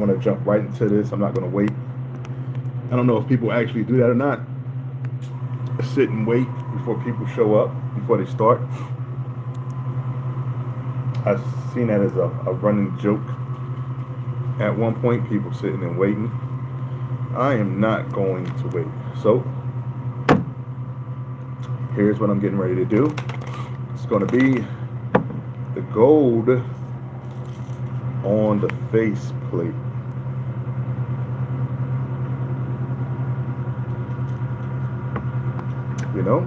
I'm going to jump right into this. I'm not going to wait. I don't know if people actually do that or not. Sit and wait before people show up, before they start. I've seen that as a running joke. At one point, people sitting and waiting. I am not going to wait. So, here's what I'm getting ready to do. It's going to be the gold on the face plate. You know,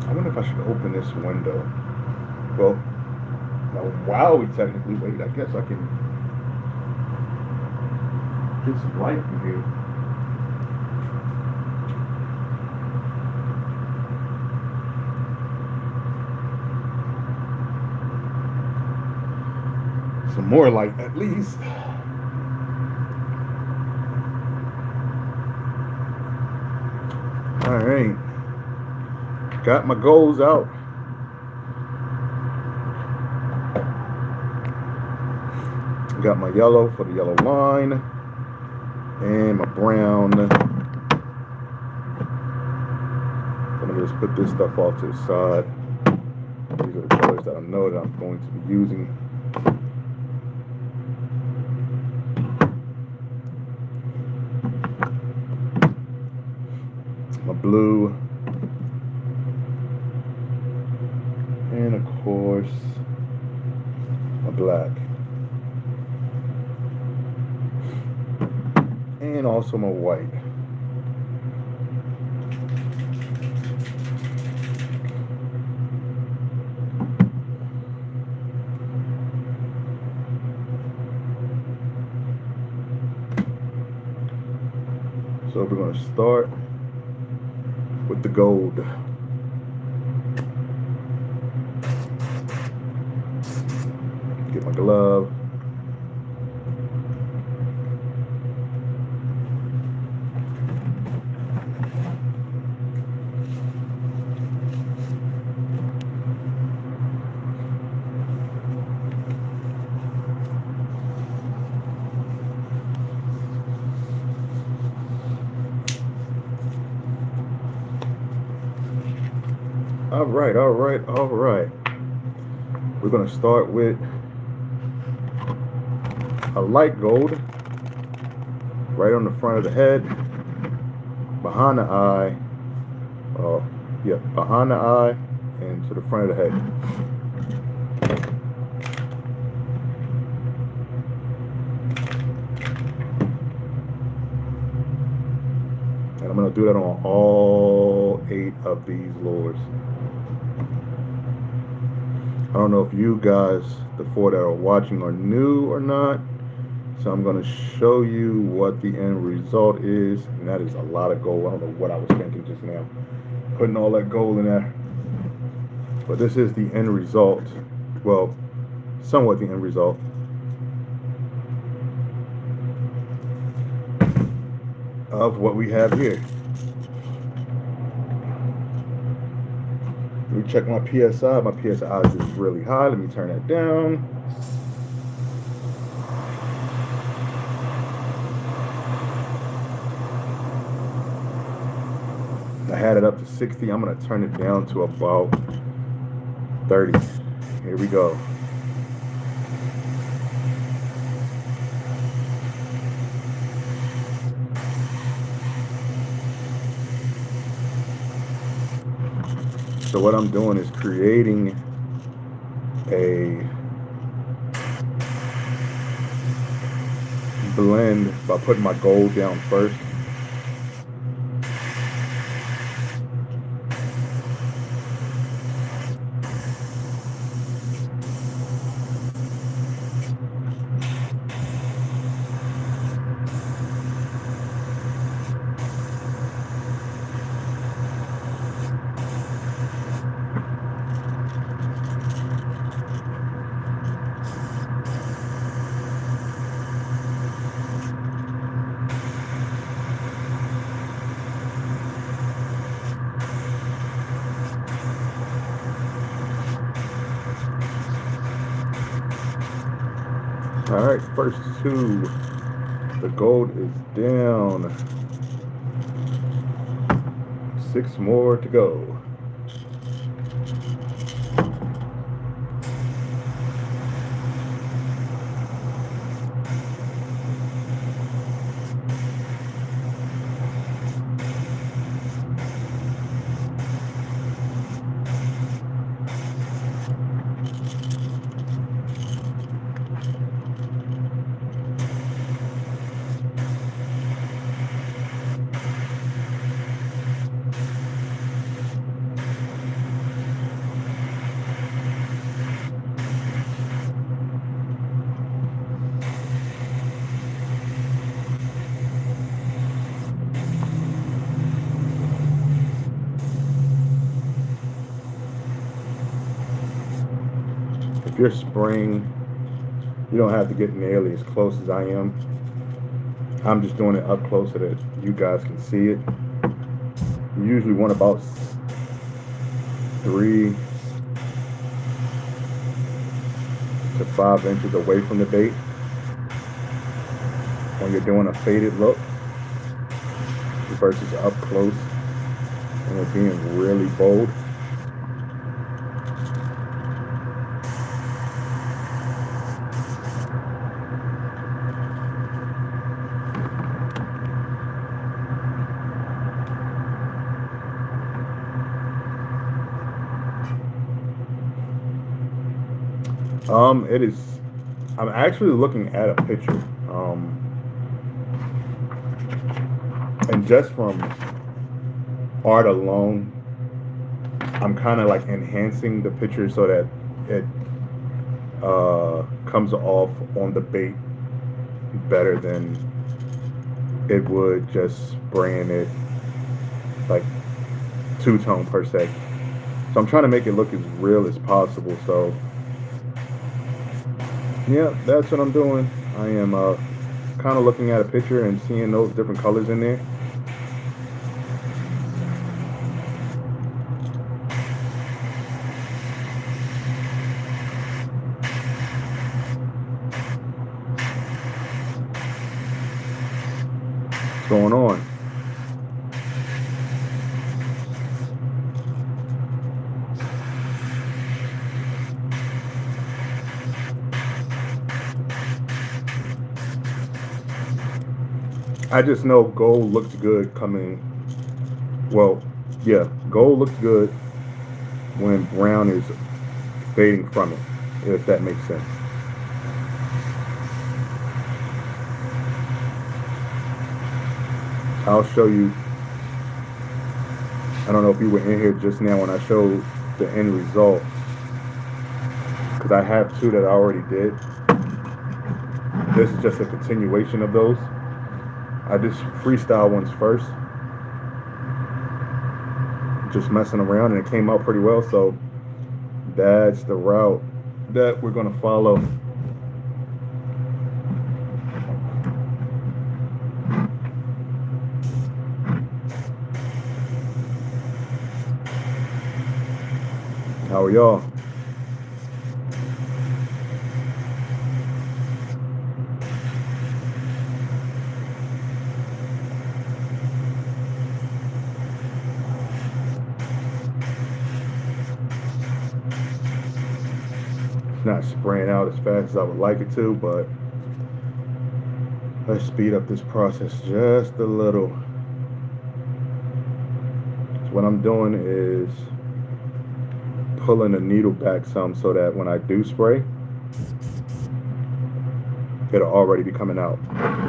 I wonder if I should open this window. Well, now while we technically wait, I guess I can get some light from here. Some more light at least. All right. Got my goals out. Got my yellow for the yellow line and my brown. I'm gonna just put this stuff off to the side. These are the colors that I know that I'm going to be using. My blue. And of course, my black. And also my white. So we're going to start with the gold. Get my glove. All right. We're going to start with a light gold right on the front of the head, behind the eye, behind the eye and to the front of the head. And I'm going to do that on all 8 of these lures. I don't know if you guys, the 4 that are watching, are new or not. So I'm going to show you what the end result is. And that is a lot of gold. I don't know what I was thinking just now, putting all that gold in there. But this is the end result. Well, somewhat the end result. Of what we have here. Let me check my PSI. My PSI is really high. Let me turn that down. I had it up to 60. I'm going to turn it down to about 30. Here we go. So what I'm doing is creating a blend by putting my gold down first. All right, first two. The gold is down. 6 more to go. If you're spraying, you don't have to get nearly as close as I am. I'm just doing it up close so that you guys can see it. You usually want about 3 to 5 inches away from the bait when you're doing a faded look versus up close and it being really bold. It is. I'm actually looking at a picture, and just from art alone, I'm kind of like enhancing the picture so that it comes off on the bait better than it would just spraying it like two-tone per se. So I'm trying to make it look as real as possible. So yeah, that's what I'm doing. I am kind of looking at a picture and seeing those different colors in there. What's going on? I just know gold looks good coming. Well, yeah, gold looks good when brown is fading from it, if that makes sense. I'll show you. I don't know if you were in here just now when I showed the end result, because I have two that I already did. This is just a continuation of those. I just freestyle ones first, just messing around, and it came out pretty well. So that's the route that we're gonna follow. How are y'all? It's not spraying out as fast as I would like it to, but let's speed up this process just a little. So what I'm doing is pulling the needle back some so that when I do spray, it'll already be coming out.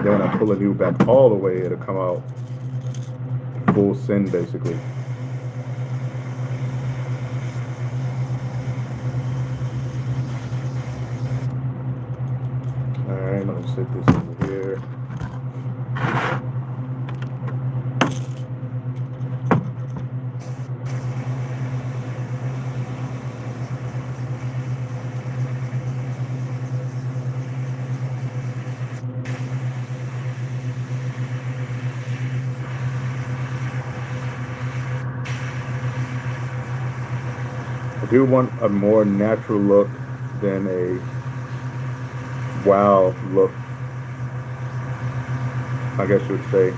Then when I pull the needle back all the way, it'll come out full send basically. Alright, I'm gonna set this over here. I do want a more natural look than a wow look, I guess you would say.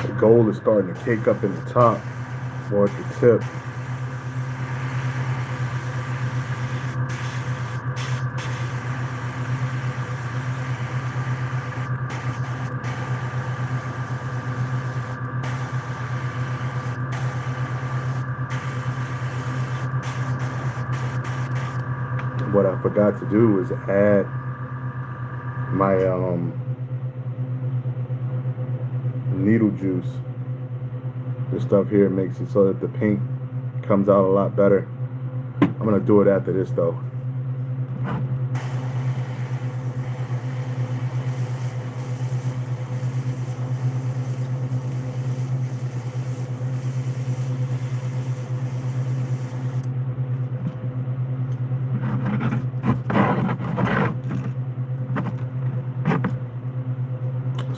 The gold is starting to cake up in the top or at the tip. What I forgot to do is add my needle juice. This stuff here makes it so that the paint comes out a lot better. I'm gonna do it after this though.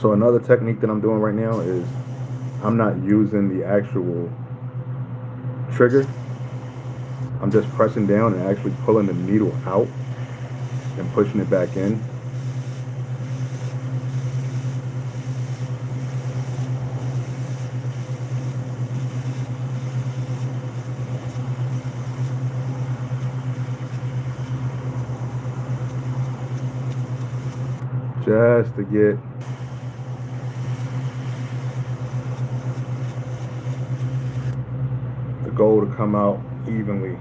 So another technique that I'm doing right now is I'm not using the actual trigger. I'm just pressing down and actually pulling the needle out and pushing it back in. Just to get the gold to come out evenly.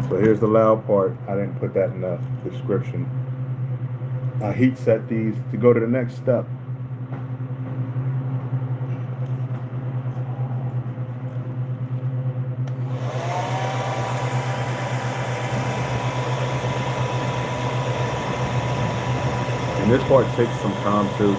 So here's the loud part. I didn't put that in the description. I heat set these to go to the next step. And this part takes some time too.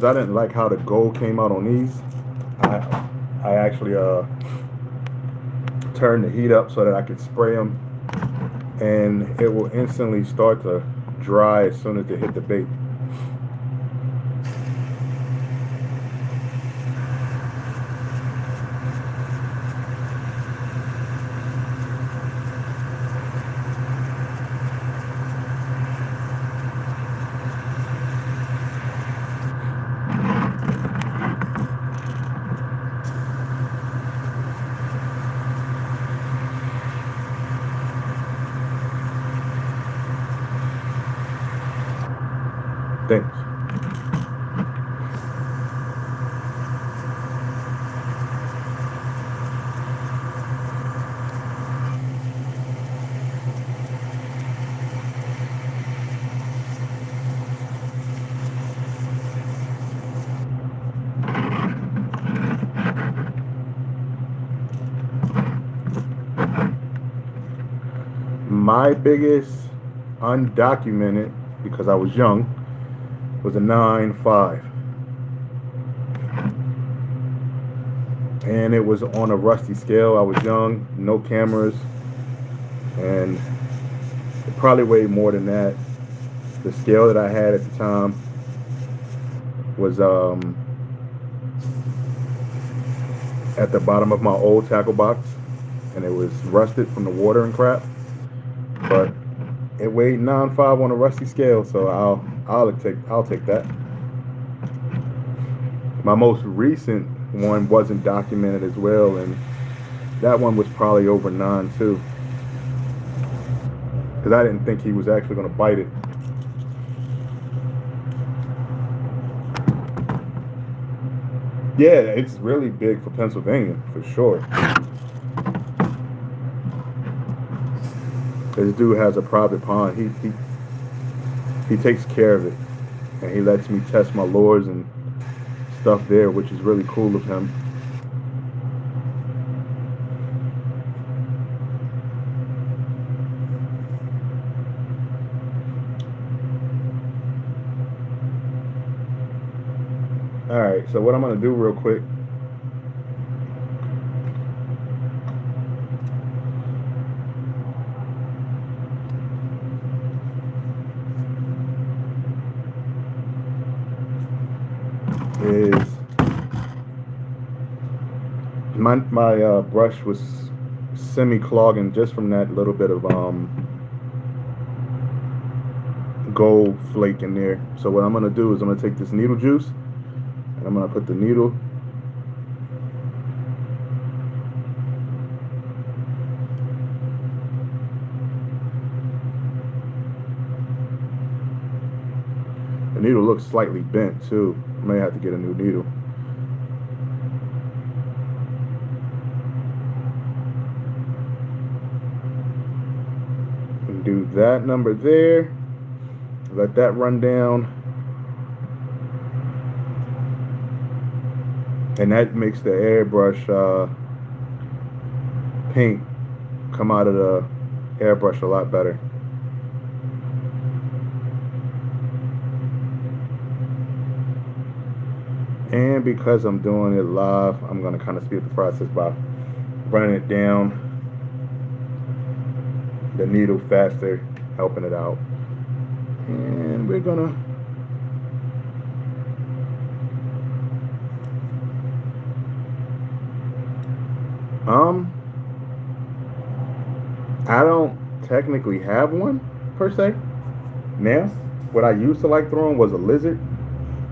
I didn't like how the gold came out on these, I actually turned the heat up so that I could spray them, and it will instantly start to dry as soon as they hit the bait. Thanks. My biggest undocumented, because I was young, was a 9.5. And it was on a rusty scale. I was young, no cameras, and it probably weighed more than that. The scale that I had at the time was at the bottom of my old tackle box, and it was rusted from the water and crap. But it weighed 9.5 on a rusty scale, so I'll take that. My most recent one wasn't documented as well, and that one was probably over 9 too, because I didn't think he was actually going to bite it. Yeah, it's really big for Pennsylvania, for sure. This dude has a private pond. He takes care of it, and he lets me test my lures and stuff there, which is really cool of him. All right, so what I'm gonna do real quick is my brush was semi-clogging just from that little bit of gold flake in there. So what I'm gonna do is I'm gonna take this needle juice and I'm gonna put the needle looks slightly bent too. I may have to get a new needle. And do that number there. Let that run down. And that makes the airbrush paint come out of the airbrush a lot better. And because I'm doing it live, I'm going to kind of speed up the process by running it down the needle faster, helping it out. And we're going to I don't technically have one per se. Now, what I used to like throwing was a lizard.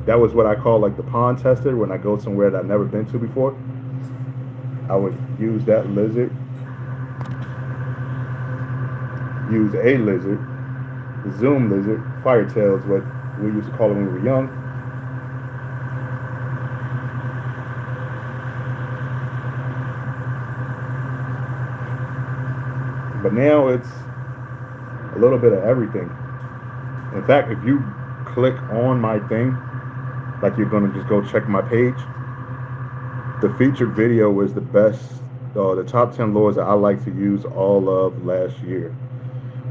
That was what I call like the pond tester when I go somewhere that I've never been to before. I would use that lizard. Use a lizard. The zoom lizard. Firetail is what we used to call it when we were young. But now it's a little bit of everything. In fact, if you click on my thing, like you're gonna just go check my page, the featured video was the best, the top 10 lures that I like to use all of last year.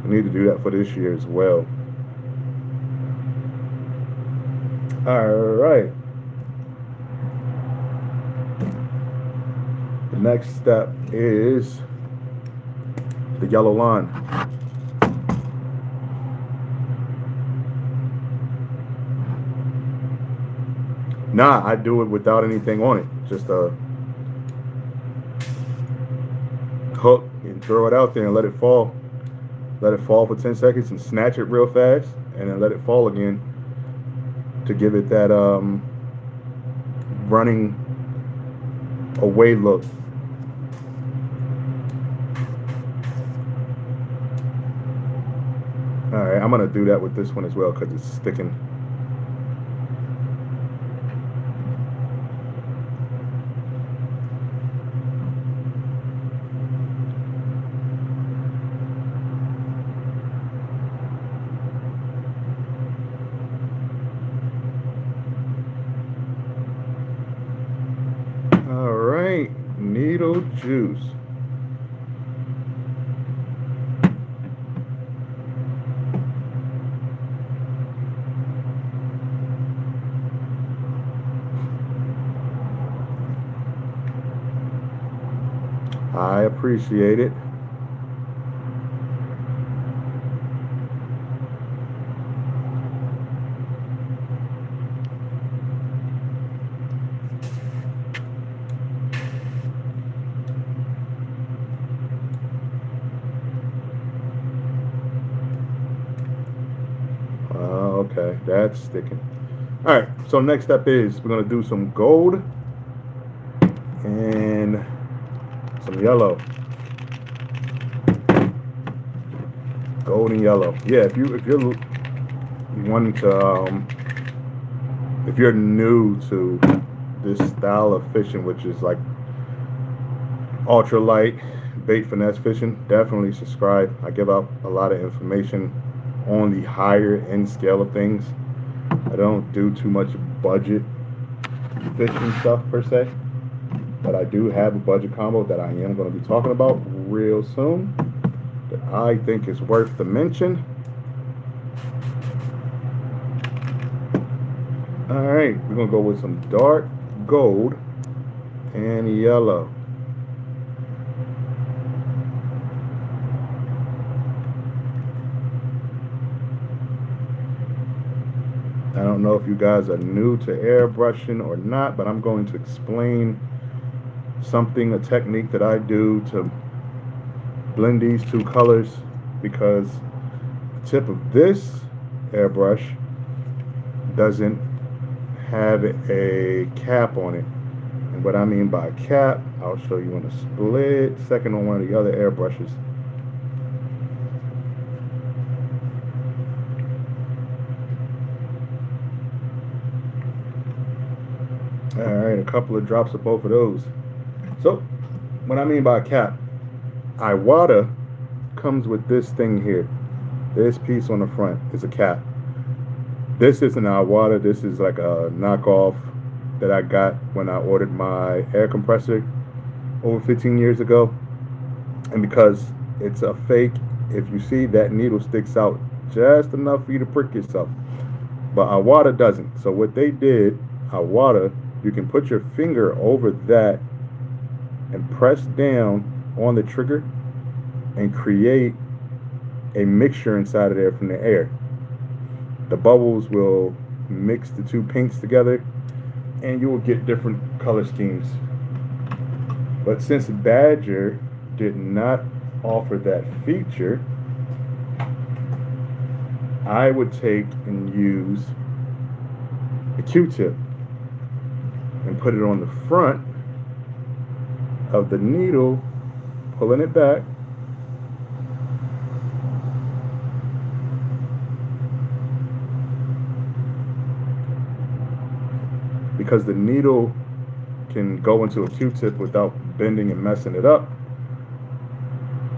I need to do that for this year as well. All right, Next step is the yellow line. Nah, I do it without anything on it. Just a hook and throw it out there and let it fall. Let it fall for 10 seconds and snatch it real fast and then let it fall again to give it that running away look. Alright, I'm going to do that with this one as well because it's sticking. Alright, needle juice. I appreciate it. Okay, that's sticking. Alright, so next step is we're going to do some gold and some yellow. Gold and yellow. Yeah, if you're wanting to if you're new to this style of fishing, which is like ultralight bait finesse fishing, definitely subscribe. I give out a lot of information on the higher end scale of things. I don't do too much budget fishing stuff per se, but I do have a budget combo that I am going to be talking about real soon that I think is worth the mention. Alright, we're going to go with some dark gold and yellow. I don't know if you guys are new to airbrushing or not, but I'm going to explain something, a technique that I do to blend these two colors, because the tip of this airbrush doesn't have a cap on it. And what I mean by cap, I'll show you in a split second on one of the other airbrushes. Alright, a couple of drops of both of those. So, what I mean by cap, Iwata comes with this thing here. This piece on the front is a cap. This isn't Iwata, this is like a knockoff that I got when I ordered my air compressor over 15 years ago. And because it's a fake, if you see that needle sticks out just enough for you to prick yourself. But Iwata doesn't. So what they did, Iwata, you can put your finger over that and press down on the trigger and create a mixture inside of there from the air. The bubbles will mix the two paints together and you will get different color schemes. But since Badger did not offer that feature, I would take and use a Q-tip and put it on the front of the needle, pulling it back. Because the needle can go into a Q-tip without bending and messing it up.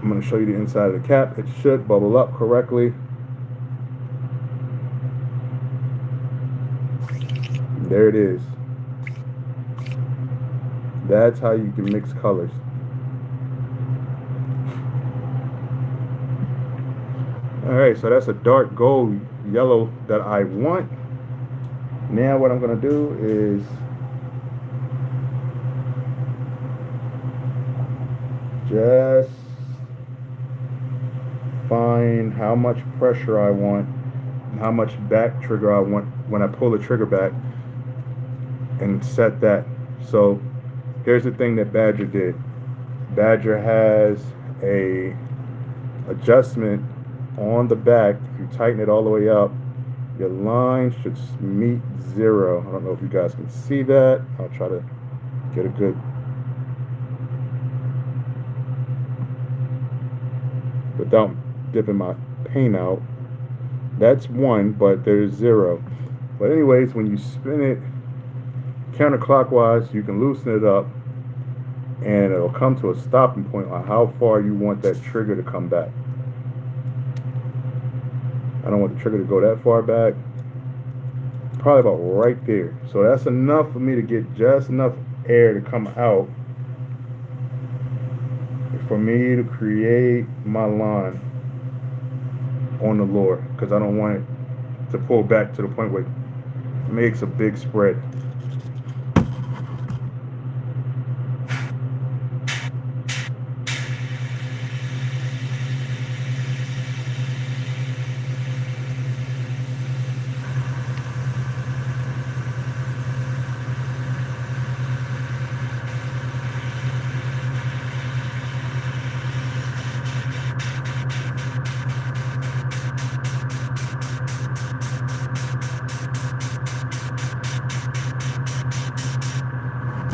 I'm going to show you the inside of the cap. It should bubble up correctly. There it is. That's how you can mix colors. Alright, so that's a dark gold yellow that I want. Now what I'm going to do is just find how much pressure I want, how much back trigger I want when I pull the trigger back, and set that. So here's the thing that Badger did. Badger has a adjustment on the back. If you tighten it all the way up, your line should meet 0. I don't know if you guys can see that. I'll try to get a good, without dipping my paint out. That's 1, but there's 0. But anyways, when you spin it counterclockwise, you can loosen it up and it'll come to a stopping point on how far you want that trigger to come back. I don't want the trigger to go that far back. Probably about right there. So that's enough for me to get just enough air to come out for me to create my line on the lure, because I don't want it to pull back to the point where it makes a big spread.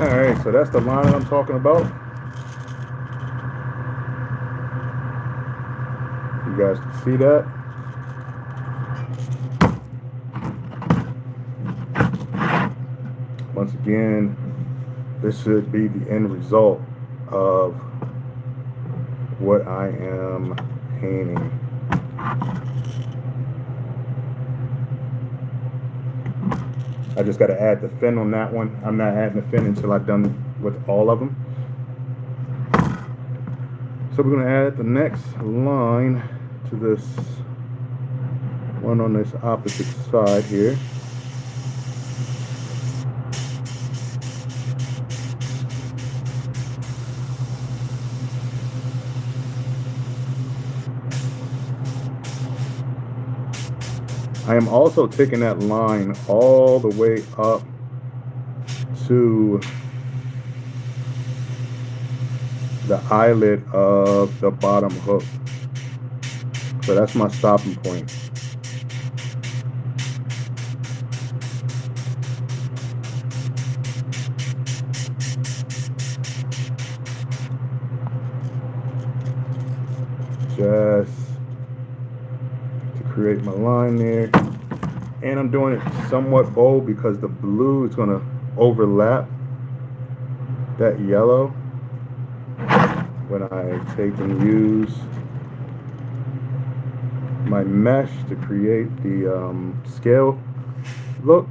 Alright, so that's the line I'm talking about. You guys can see that. Once again, this should be the end result of what I am painting. I just got to add the fin on that one. I'm not adding the fin until I'm done with all of them. So we're going to add the next line to this one on this opposite side here. I am also taking that line all the way up to the eyelet of the bottom hook. So that's my stopping point. Just to create my line there. And I'm doing it somewhat bold because the blue is going to overlap that yellow when I take and use my mesh to create the scale look.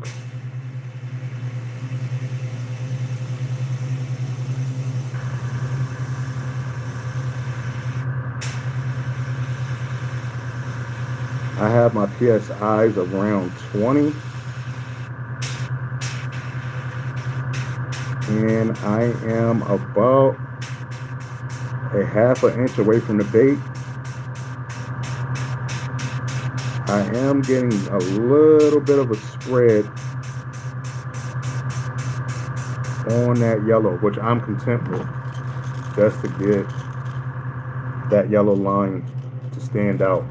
I have my PSIs around 20, and I am about a ½ an inch away from the bait. I am getting a little bit of a spread on that yellow, which I'm content with, just to get that yellow line to stand out.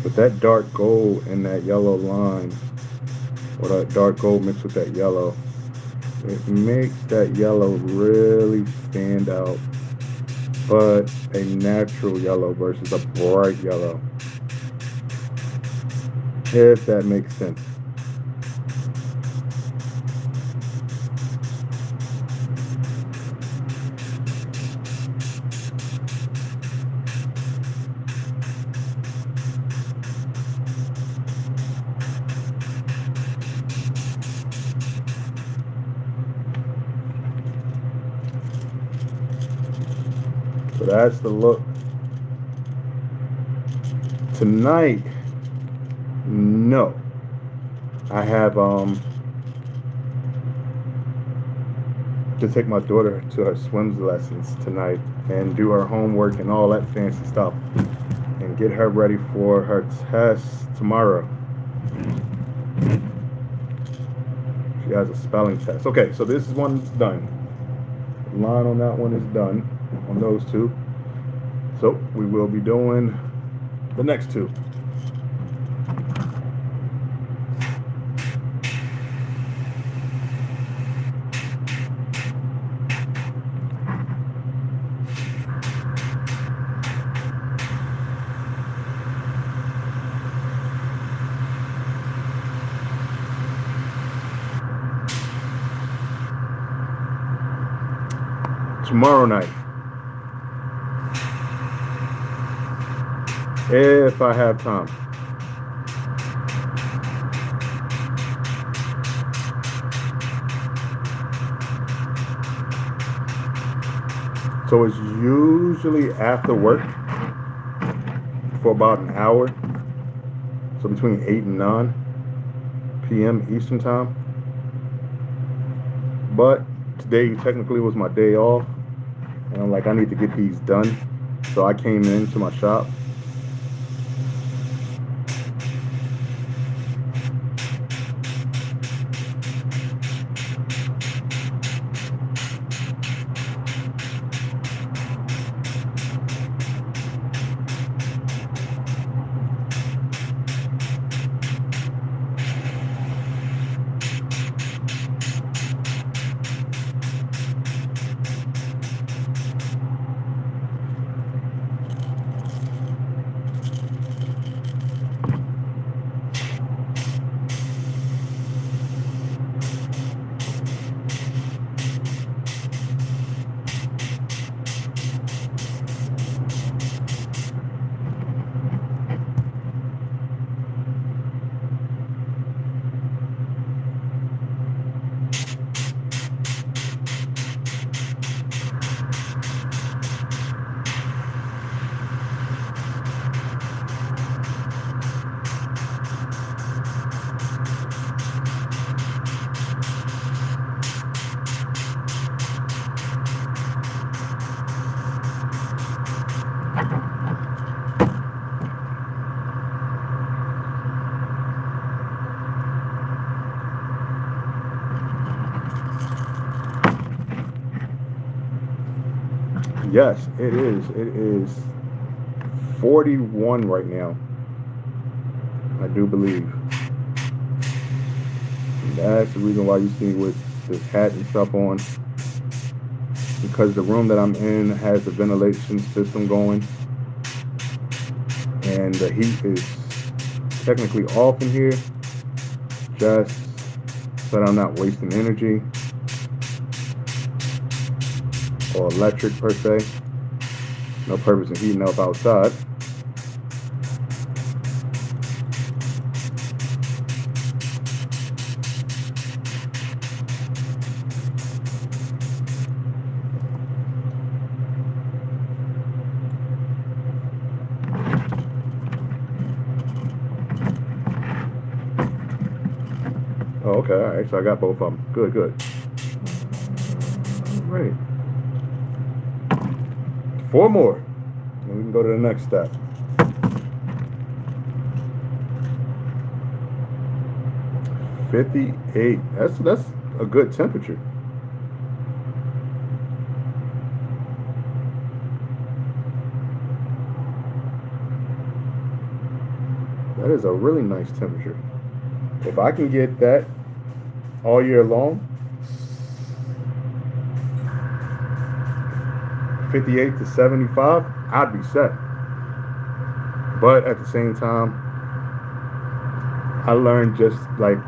But that dark gold and that yellow line, or that dark gold mixed with that yellow, it makes that yellow really stand out, but a natural yellow versus a bright yellow, if that makes sense. So that's the look. Tonight, no. I have to take my daughter to her swims lessons tonight and do her homework and all that fancy stuff and get her ready for her test tomorrow. She has a spelling test. Okay, so this is one that's done. The line on that one is done on those two. So we will be doing the next two. Tomorrow night, if I have time. So it's usually after work for about an hour. So between 8 and 9 p.m. Eastern time. But today technically was my day off. And I'm like, I need to get these done. So I came into my shop. Yes, it is. It is 41 right now. I do believe. And that's the reason why you see me with this hat and stuff on. Because the room that I'm in has the ventilation system going. And the heat is technically off in here. Just so that I'm not wasting energy. Or electric per se. No purpose in heating up outside. Oh, okay, all right, so I got both of them. Good, good. All right. 4 more. And we can go to the next step. $58. That's a good temperature. That is a really nice temperature. If I can get that all year long, 58 to 75, I'd be set. But at the same time, I learned just like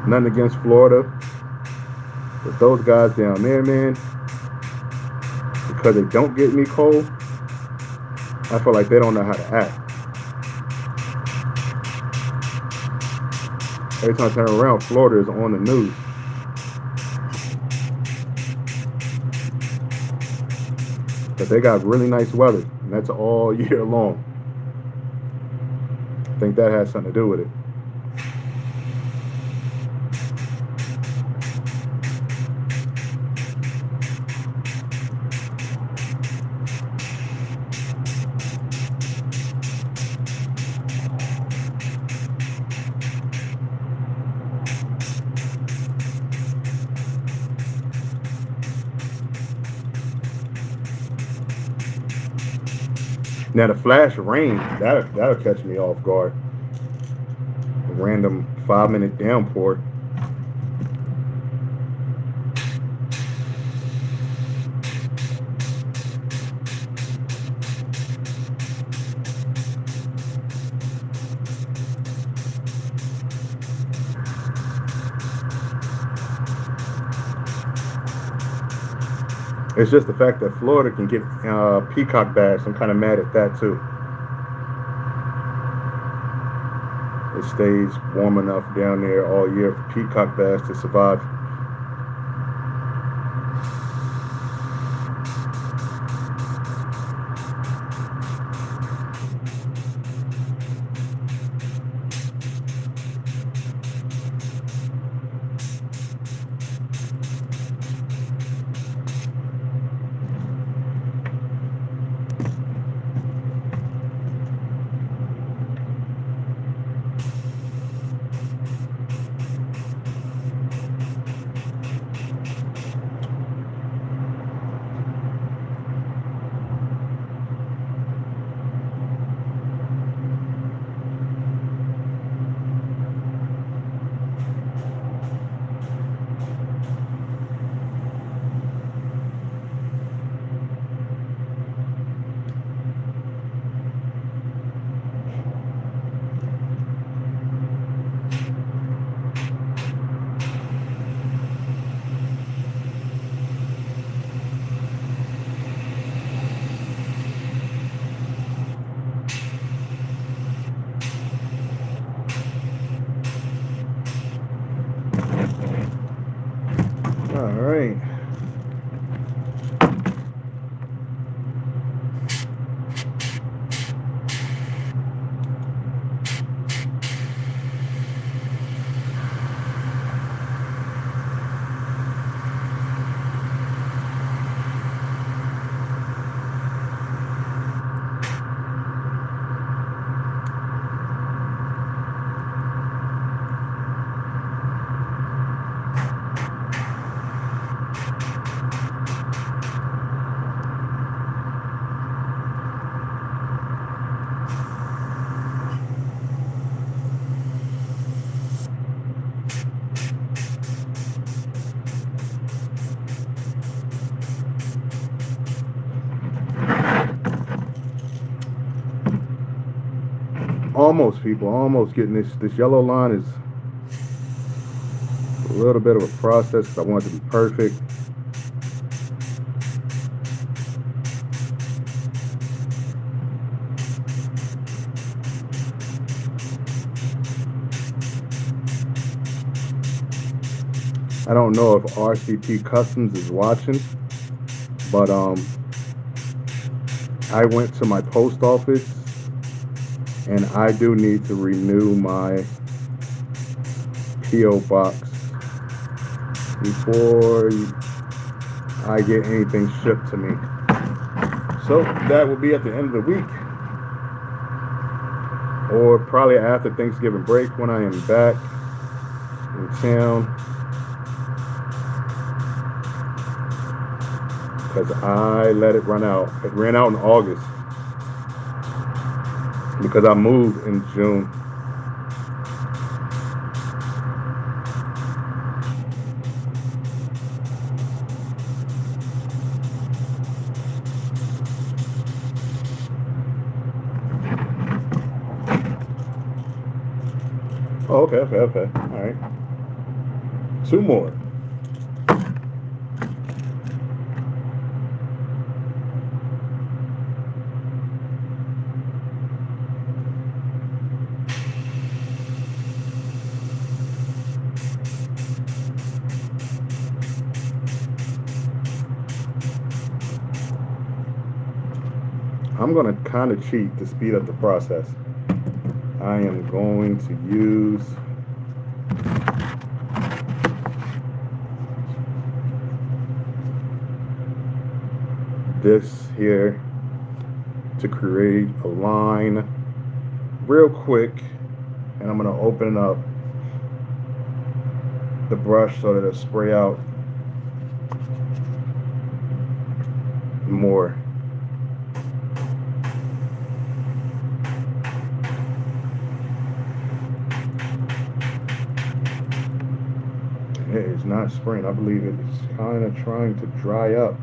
nothing against Florida, but those guys down there, man, because they don't get me cold, I feel like they don't know how to act. Every time I turn around, Florida is on the news. But they got really nice weather, and that's all year long. I think that has something to do with it. Now the flash rain, that'll catch me off guard. A random 5-minute downpour. It's just the fact that Florida can get peacock bass. I'm kind of mad at that too. It stays warm enough down there all year for peacock bass to survive. All right. Almost, people, almost getting this yellow line is a little bit of a process because I want it to be perfect. I don't know if RCP Customs is watching, but I went to my post office and I do need to renew my P.O. box before I get anything shipped to me. So that will be at the end of the week, or probably after Thanksgiving break when I am back in town, because I let it run out. It ran out in August because I moved in June. Oh, okay. All right. 2 more. I'm going to kind of cheat to speed up the process. I am going to use this here to create a line real quick, and I'm going to open up the brush so that it'll spray out more. It's not spraying. I believe it's kind of trying to dry up.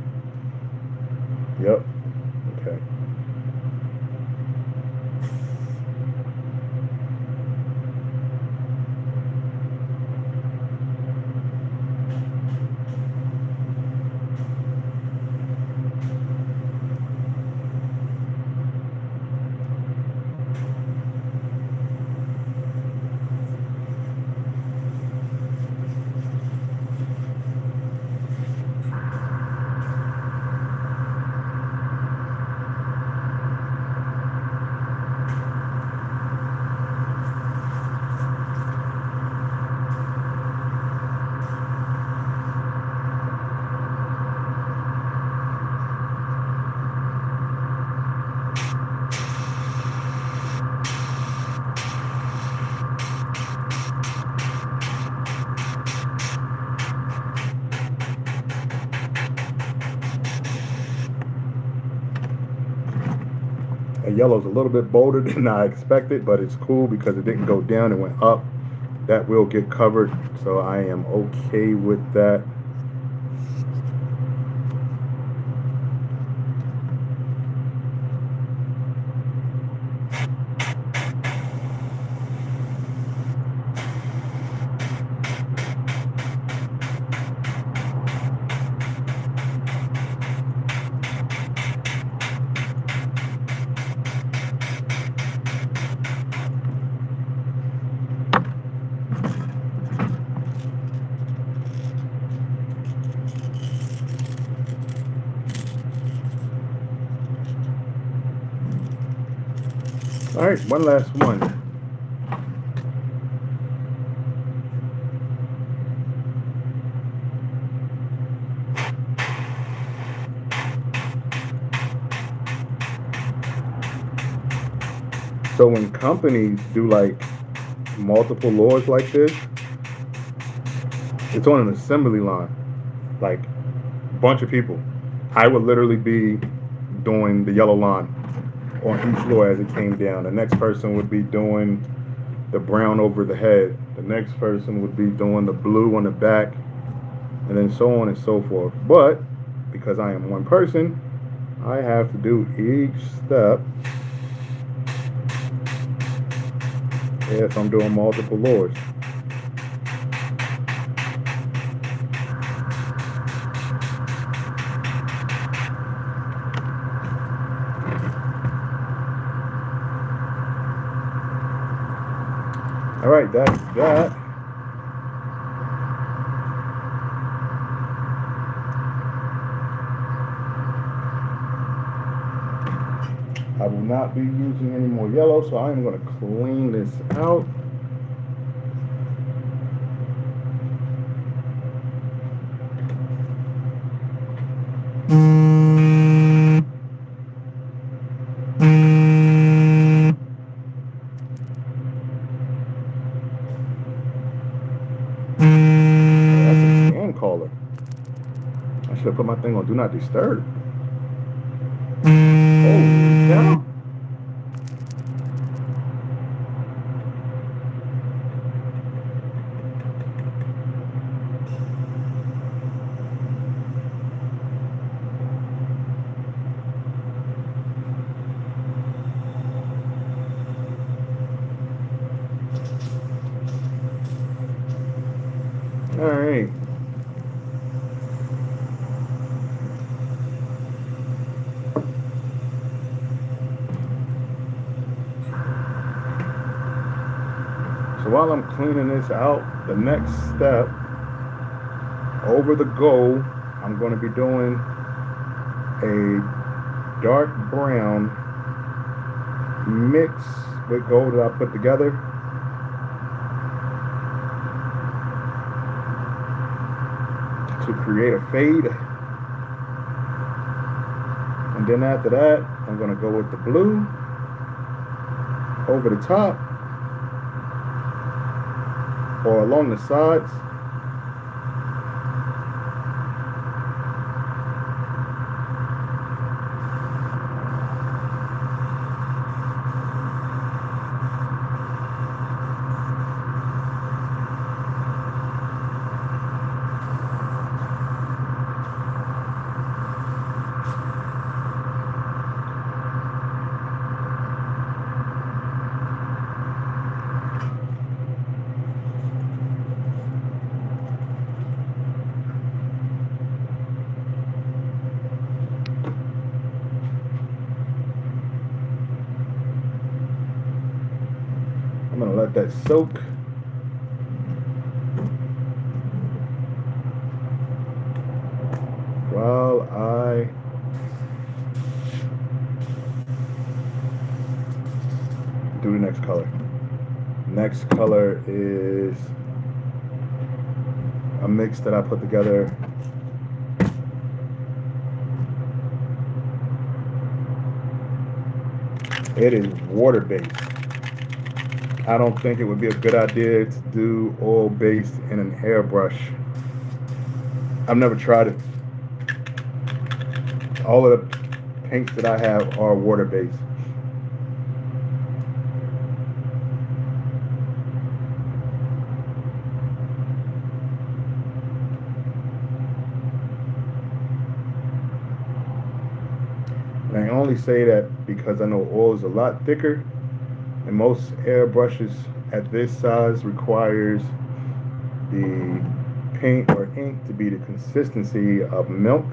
Yep. Okay. And yellow's a little bit bolder than I expected, but it's cool because it didn't go down, it went up. That will get covered, so I am okay with that. All right, one last one. So when companies do like multiple lures like this, it's on an assembly line, like a bunch of people. I would literally be doing the yellow line on each lure as it came down. The next person would be doing the brown over the head. The next person would be doing the blue on the back, and then so on and so forth. But because I am one person, I have to do each step if I'm doing multiple lures. All right, that's that. I will not be using any more yellow, so I am going to clean this out. That's a scan caller. I should have put my thing on Do Not Disturb. Holy cow. All right. So while I'm cleaning this out, the next step over the gold, I'm going to be doing a dark brown mix with gold that I put together. To create a fade. And then after that, I'm going to go with the blue over the top or along the sides. let that soak. While I do the next color. Next color is a mix that I put together. It is water-based. I don't think it would be a good idea to do oil-based in an airbrush. I've never tried it. All of the paints that I have are water-based. And I only say that because I know oil is a lot thicker, and most airbrushes at this size requires the paint or ink to be the consistency of milk.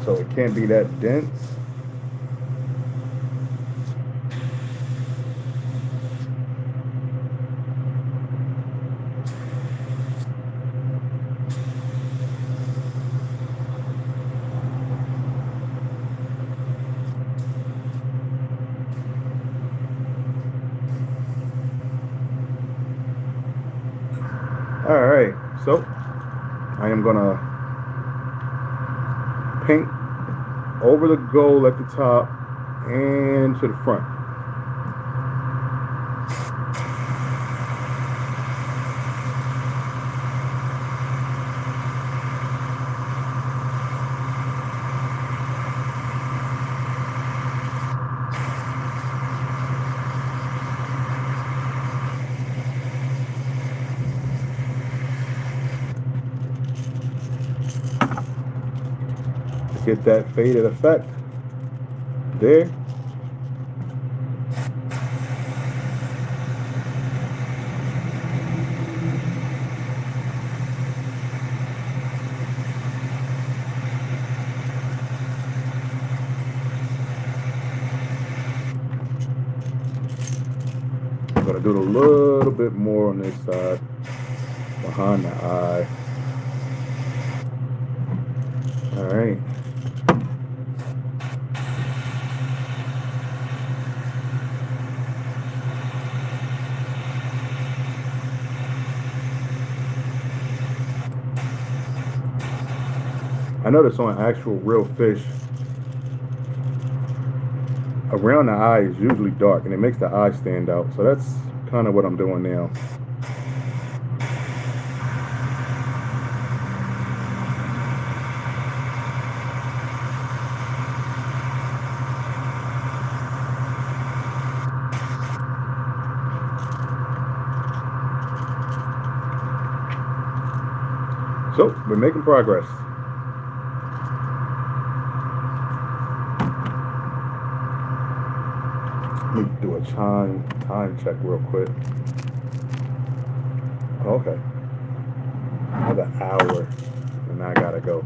So it can't be that dense. All right, so I am gonna paint over the gold at the top and to the front. Get that faded effect there. I'm gonna do it a little bit more on this side, behind the eye. All right. I noticed on actual real fish, around the eye is usually dark and it makes the eye stand out. So that's kind of what I'm doing now. So we're making progress. Let me do a time check real quick. Okay. Another hour and I gotta go.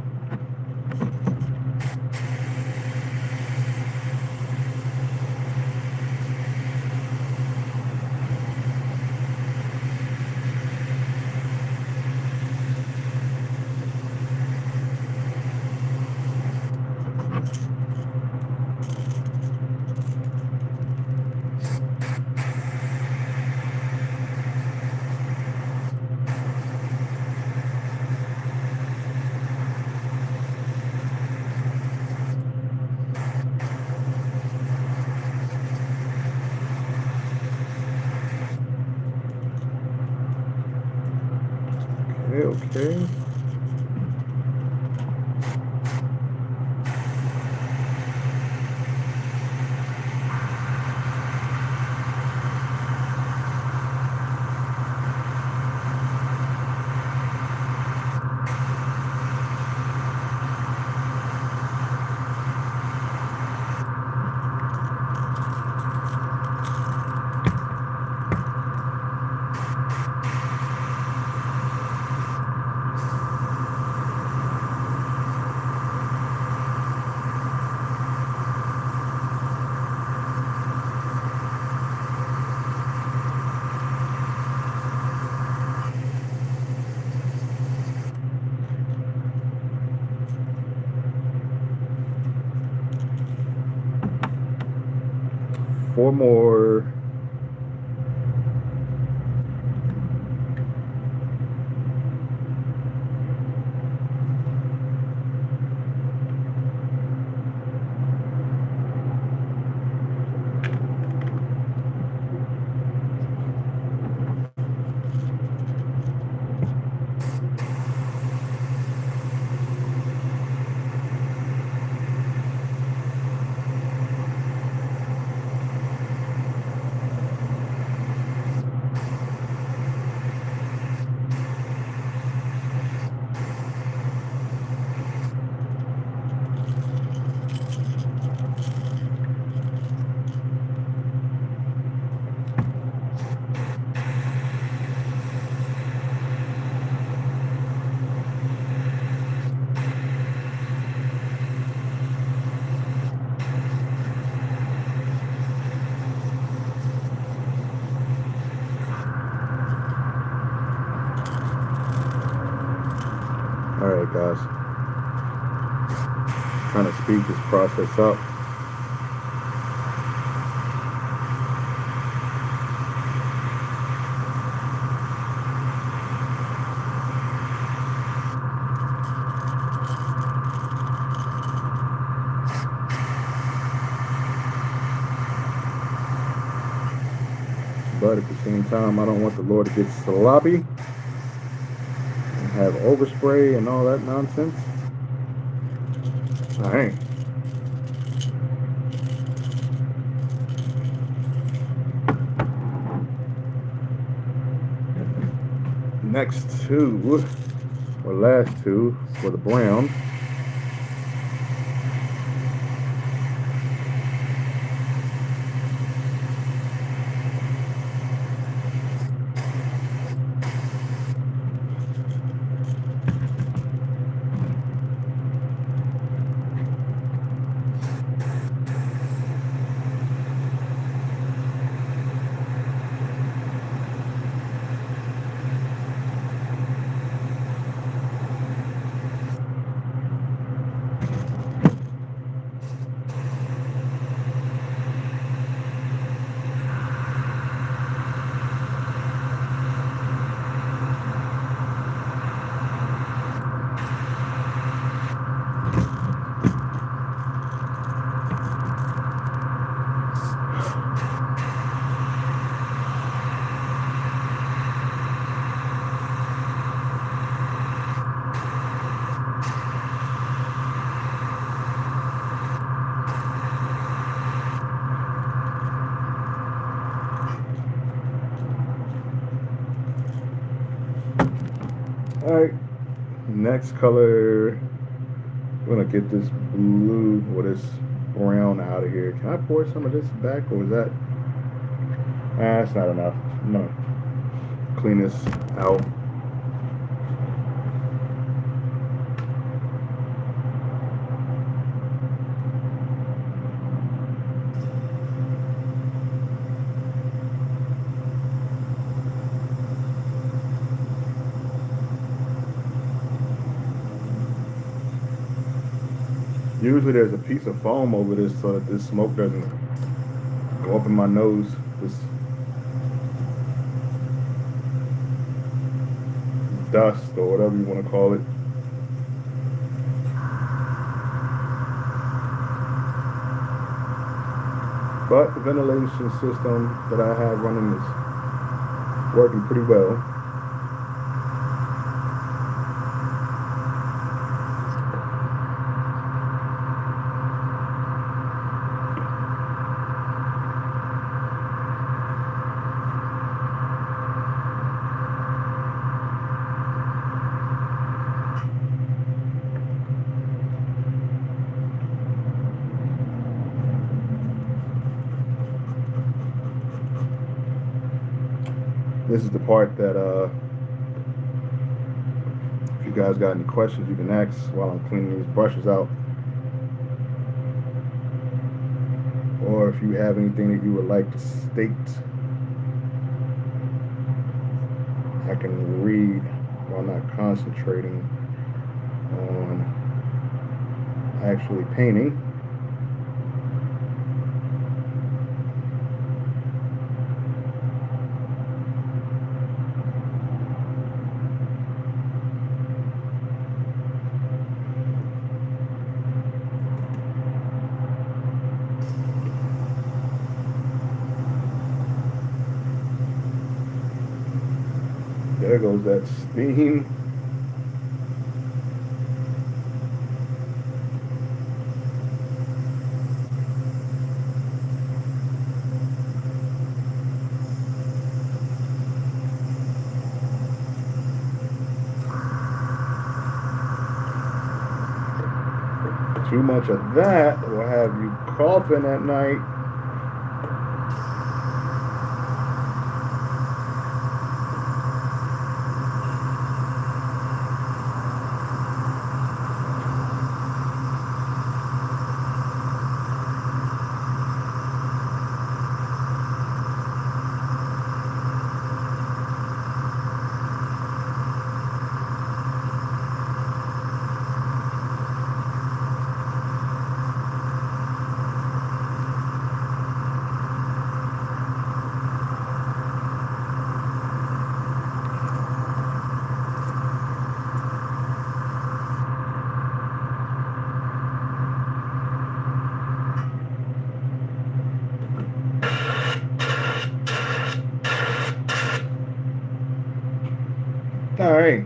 Okay. 4 more. Alright guys, trying to speed this process up. But at the same time, I don't want the Lord to get sloppy and have overspray and all that nonsense. Alright. Next two, or last two, for the brown. Alright, next color, I'm gonna get this blue or this brown out of here. Can I pour some of this back, or is that, that's not enough. I'm gonna clean this out. Usually there's a piece of foam over this so that this smoke doesn't go up in my nose. This dust or whatever you want to call it. But the ventilation system that I have running is working pretty well. This is the part that if you guys got any questions, you can ask while I'm cleaning these brushes out. Or if you have anything that you would like to state, I can read while not concentrating on actually painting. goes that steam. Too much of that will have you coughing at night. All right.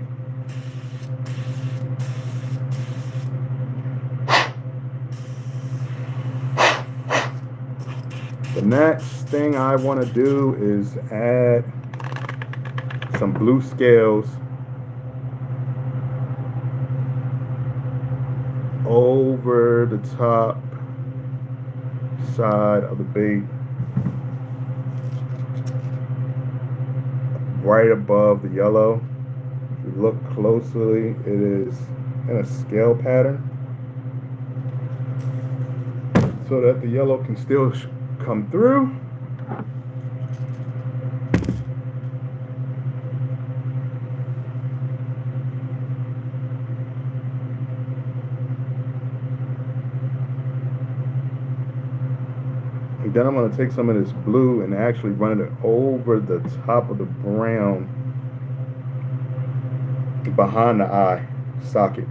The next thing I want to do is add some blue scales over the top side of the bait, right above the yellow. If you look closely, it is in a scale pattern so that the yellow can still come through. And then I'm going to take some of this blue and actually run it over the top of the brown behind the eye socket.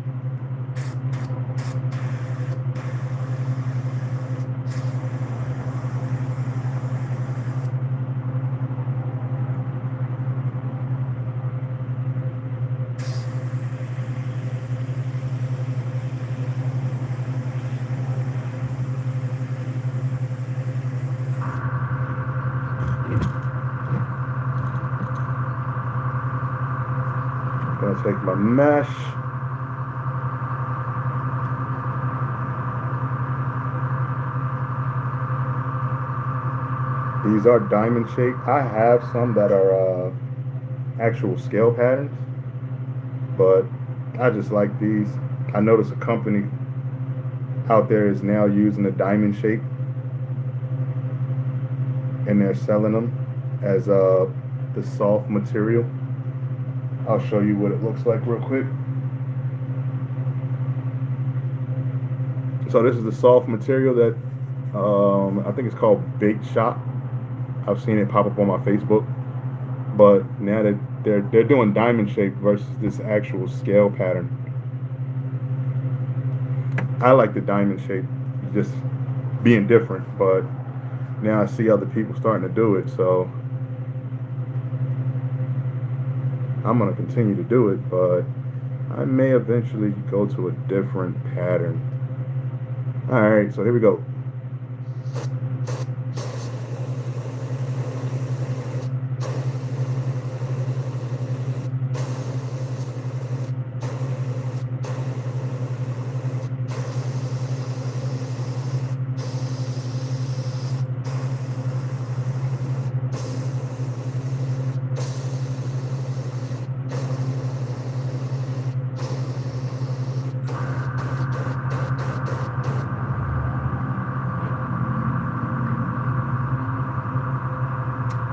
Gonna take my mesh. These are diamond shaped. I have some that are actual scale patterns, but I just like these. I noticed a company out there is now using a diamond shape, and they're selling them as the soft material. I'll show you what it looks like real quick. So this is the soft material that I think it's called Bait Shop. I've seen it pop up on my Facebook, but now that they're doing diamond shape versus this actual scale pattern. I like the diamond shape, just being different, but now I see other people starting to do it, so I'm going to continue to do it, but I may eventually go to a different pattern. Alright, so here we go.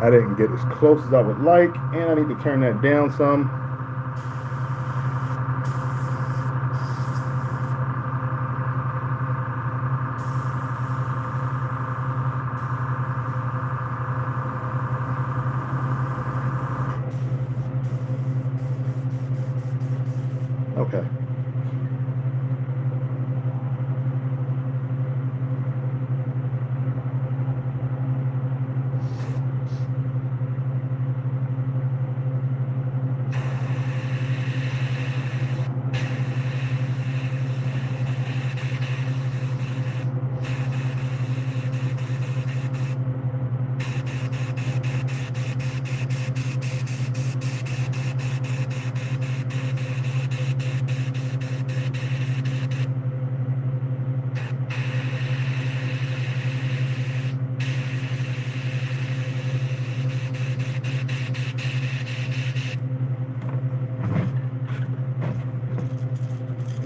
I didn't get as close as I would like, and I need to turn that down some. Okay.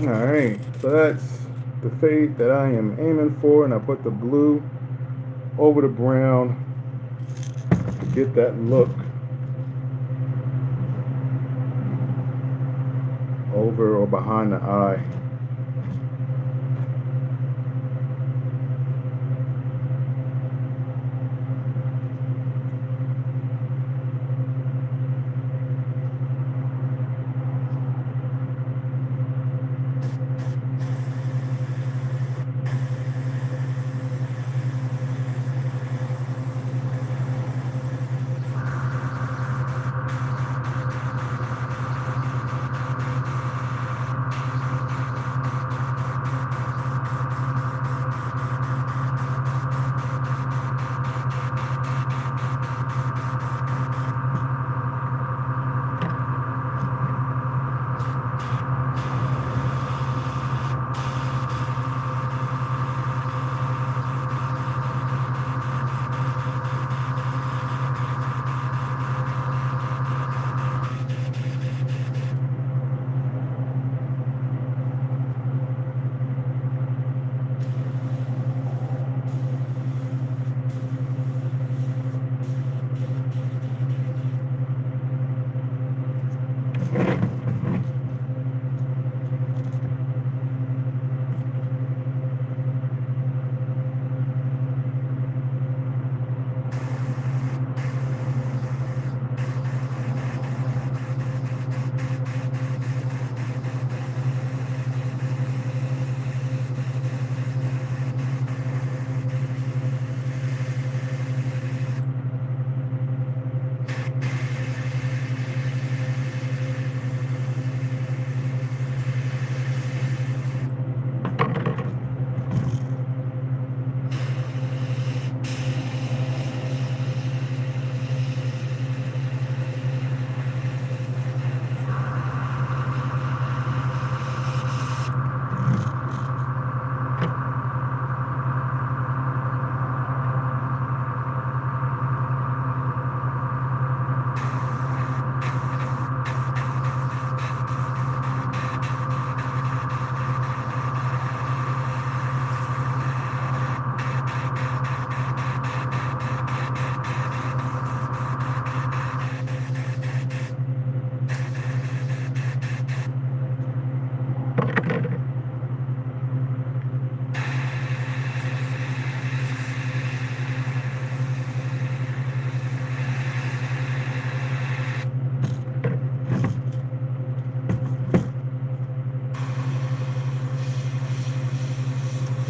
Alright, so that's the fade that I am aiming for, and I put the blue over the brown to get that look over or behind the eye.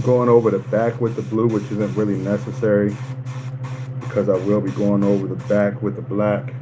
Going over the back with the blue, which isn't really necessary because I will be going over the back with the black.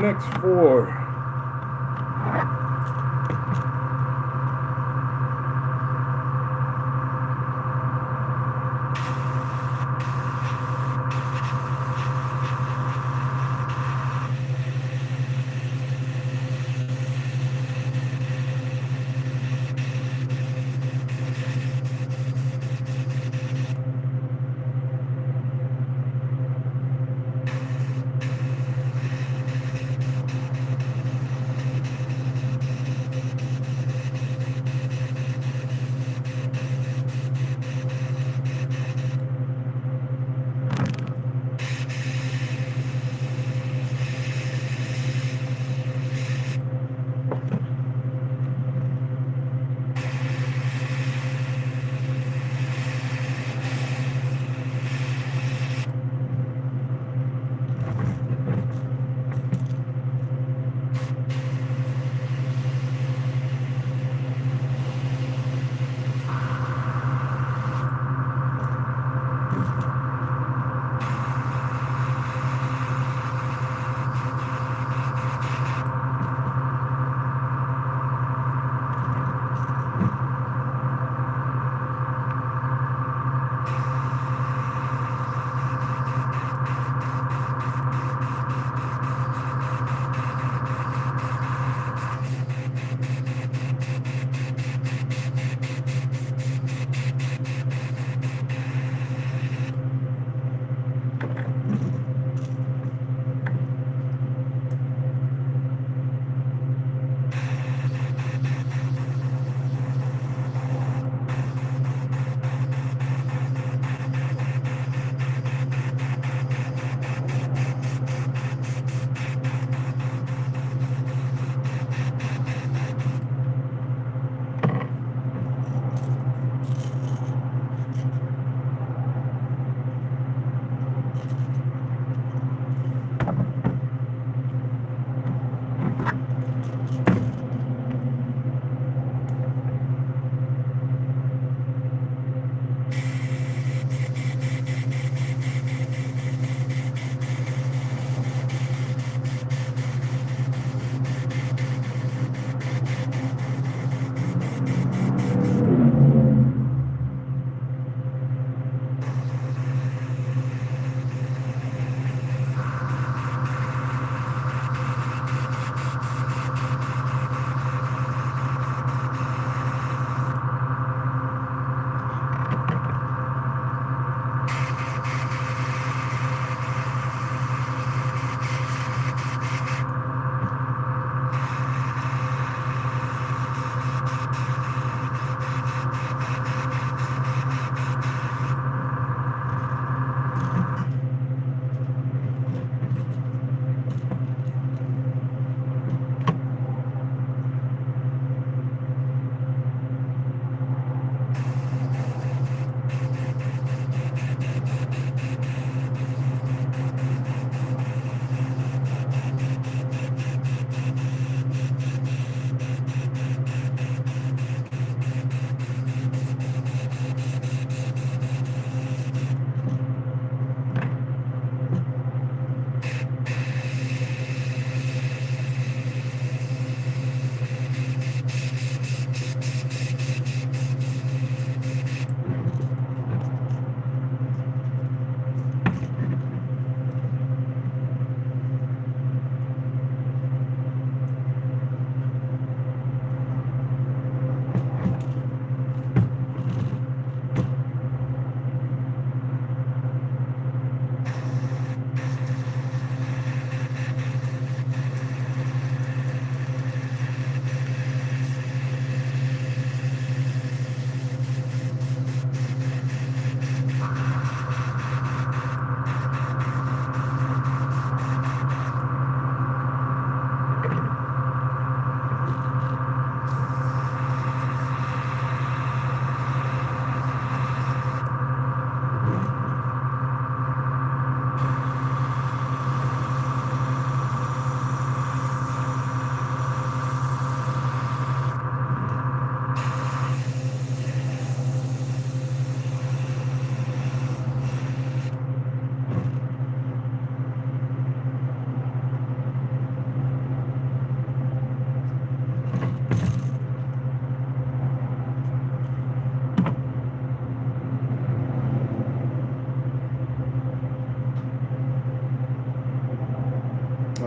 X4.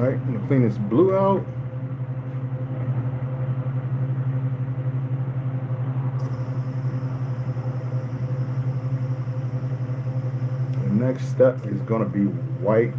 Alright, I'm gonna clean this blue out. The next step is gonna be white.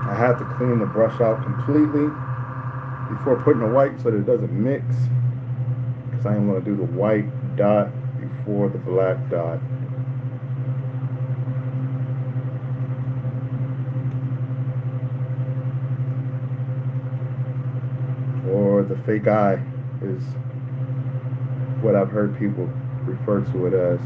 I have to clean the brush out completely before putting the white so that it doesn't mix, because I am going to do the white dot before the black dot. Or the fake eye is what I've heard people refer to it as.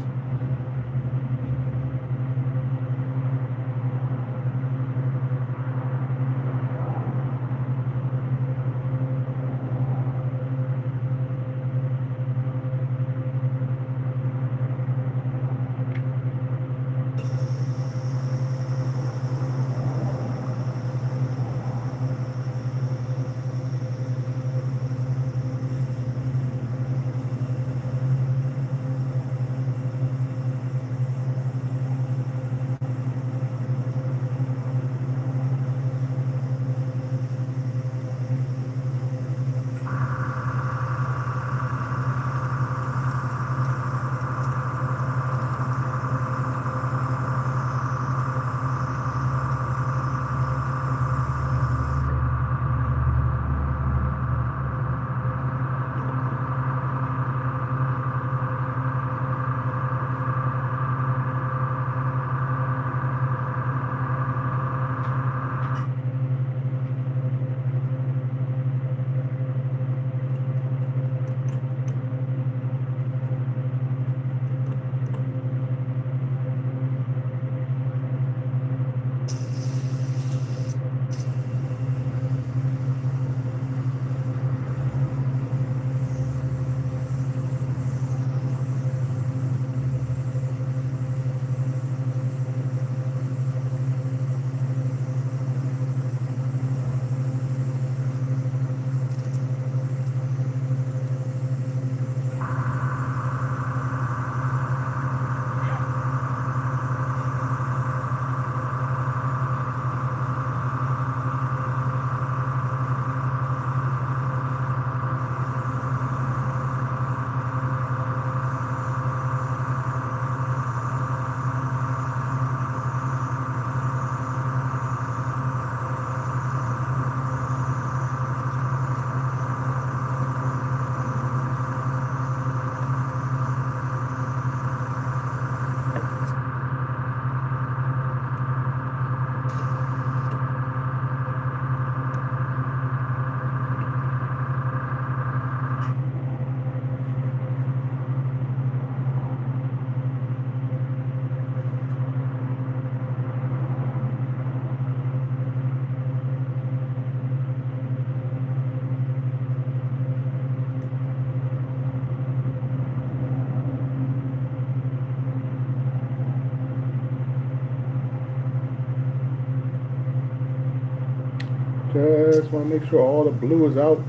Just want to make sure all the blue is out.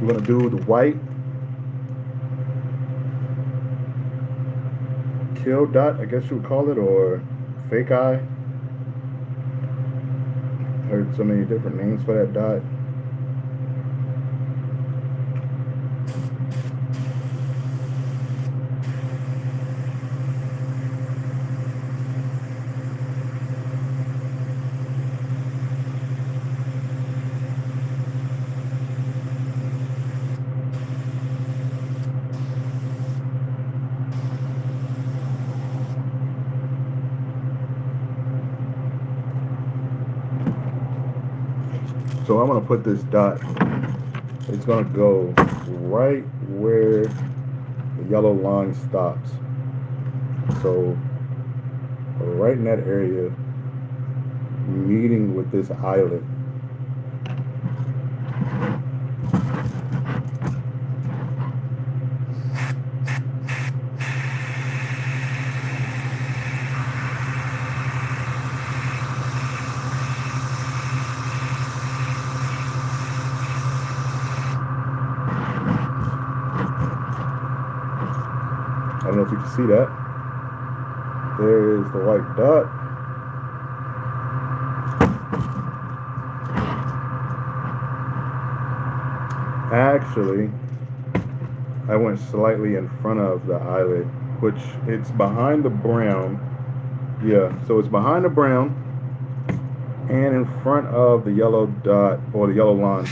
We're gonna do the white kill dot, I guess you would call it, or fake eye. Heard so many different names for that dot. So I'm gonna put this dot, it's gonna go right where the yellow line stops. So right in that area, meeting with this eyelid. I don't know if you can see that. There is the white dot. Actually, I went slightly in front of the eyelid, which it's behind the brown. Yeah, so it's behind the brown and in front of the yellow dot or the yellow line.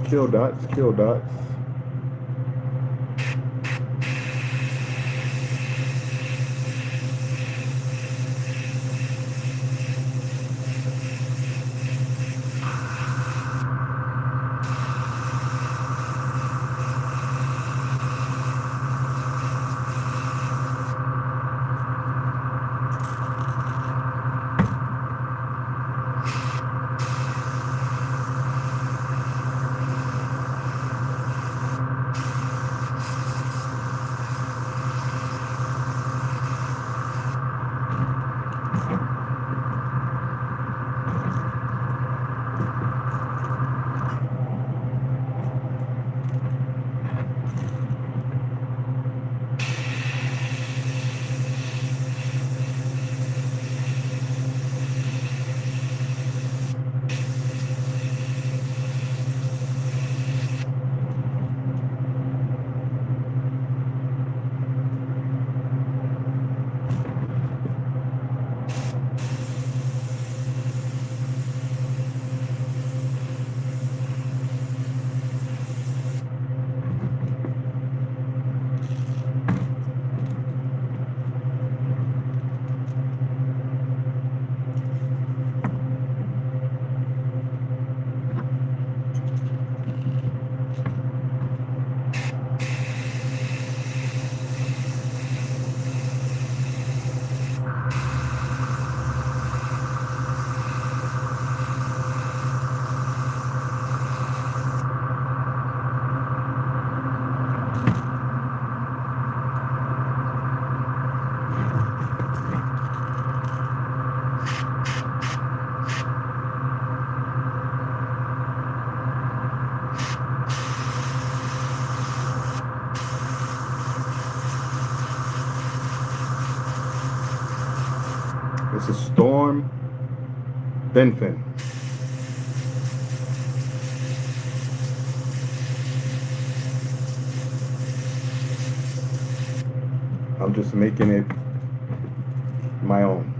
Kill dots, kill dots. Texas Storm, thin fin. I'm just making it my own.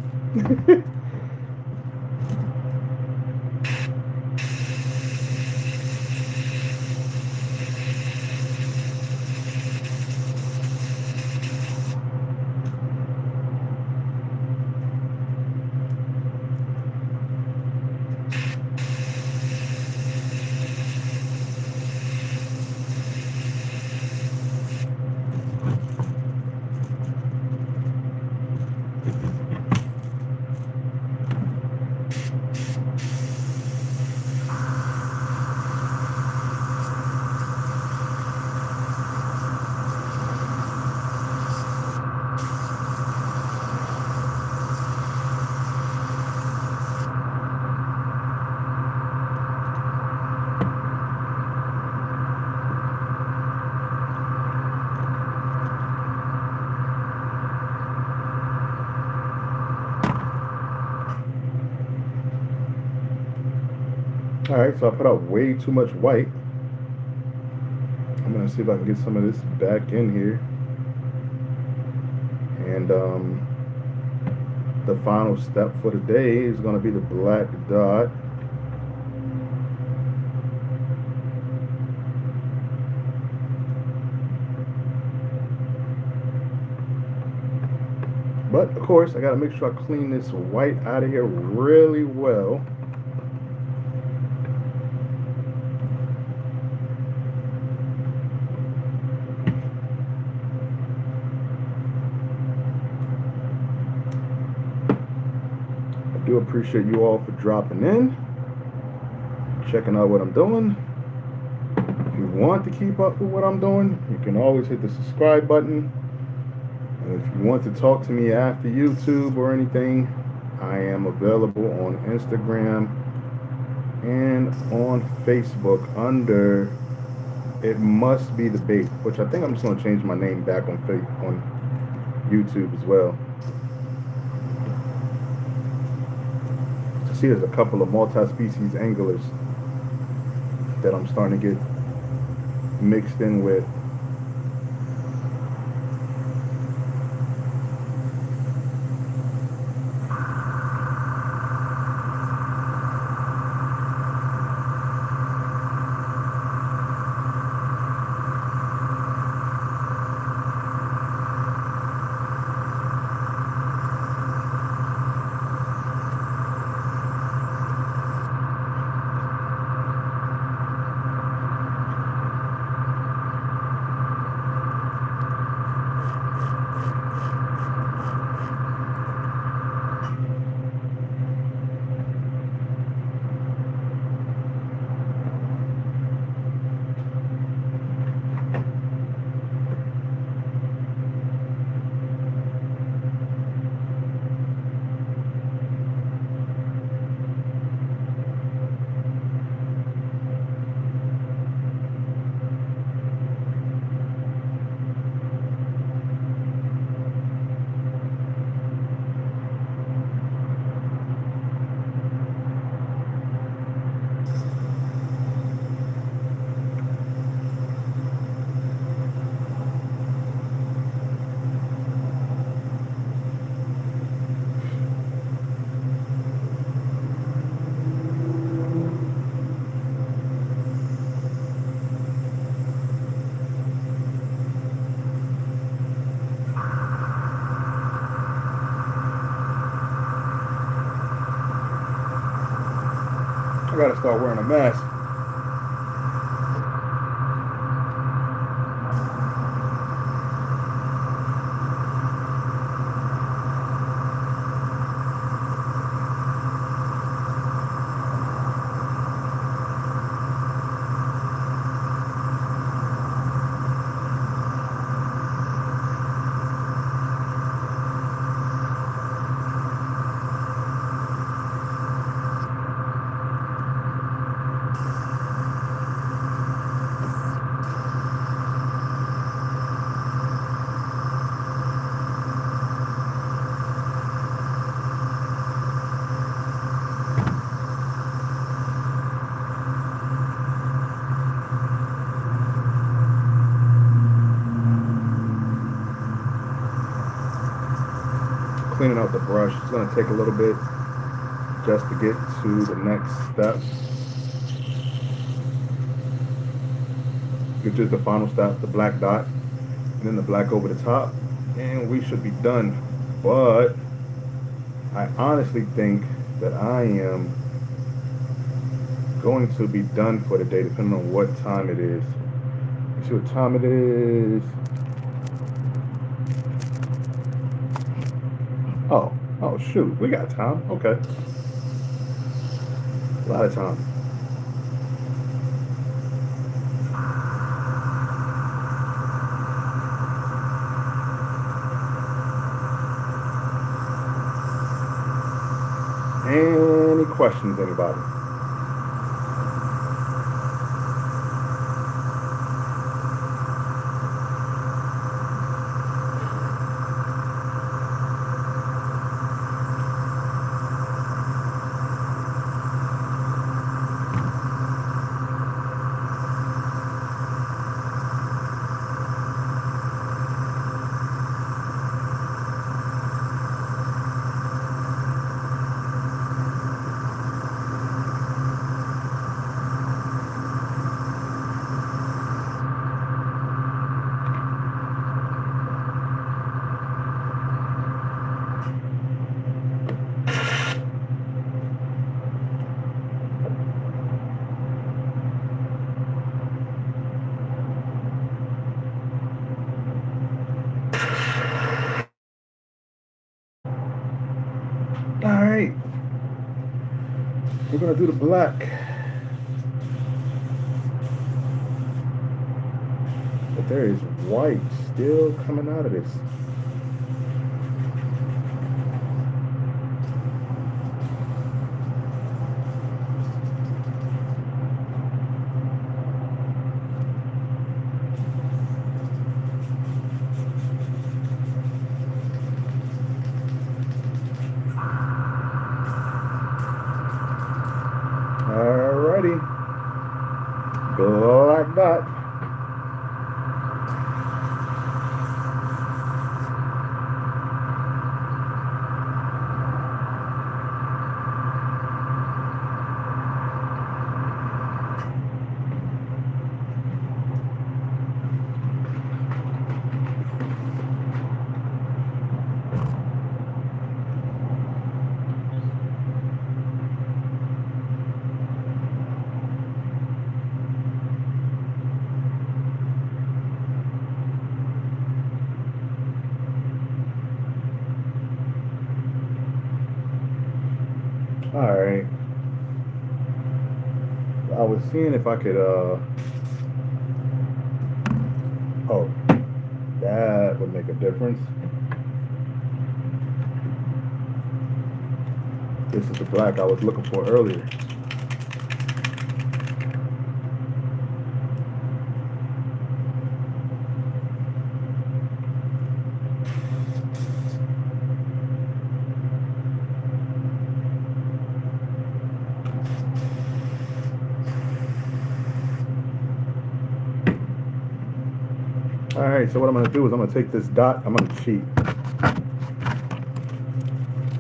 All right, so I put out way too much white. I'm gonna see if I can get some of this back in here. And the final step for the day is gonna be the black dot. But of course, I gotta make sure I clean this white out of here really well. I do appreciate you all for dropping in, checking out what I'm doing. If you want to keep up with what I'm doing, you can always hit the subscribe button. And if you want to talk to me after YouTube or anything, I am available on Instagram and on Facebook under It Must Be the Bait, which I think I'm just going to change my name back on YouTube as well. See, there's a couple of multi-species anglers that I'm starting to get mixed in with. I gotta start wearing a mask. cleaning out the brush. It's going to take a little bit just to get to the next step, which is the final step, the black dot, and then the black over the top, and we should be done. But I honestly think that I am going to be done for the day, depending on what time it is. Let's see what time it is. Oh shoot, we got time. Okay, a lot of time. Any questions, anybody? All right, we're gonna do the black, but there is white still coming out of this. Alrighty, black dot. Alright, I was seeing if I could, oh, that would make a difference. This is the black I was looking for earlier. Alright, so what I'm going to do is I'm going to take this dot, I'm going to cheat.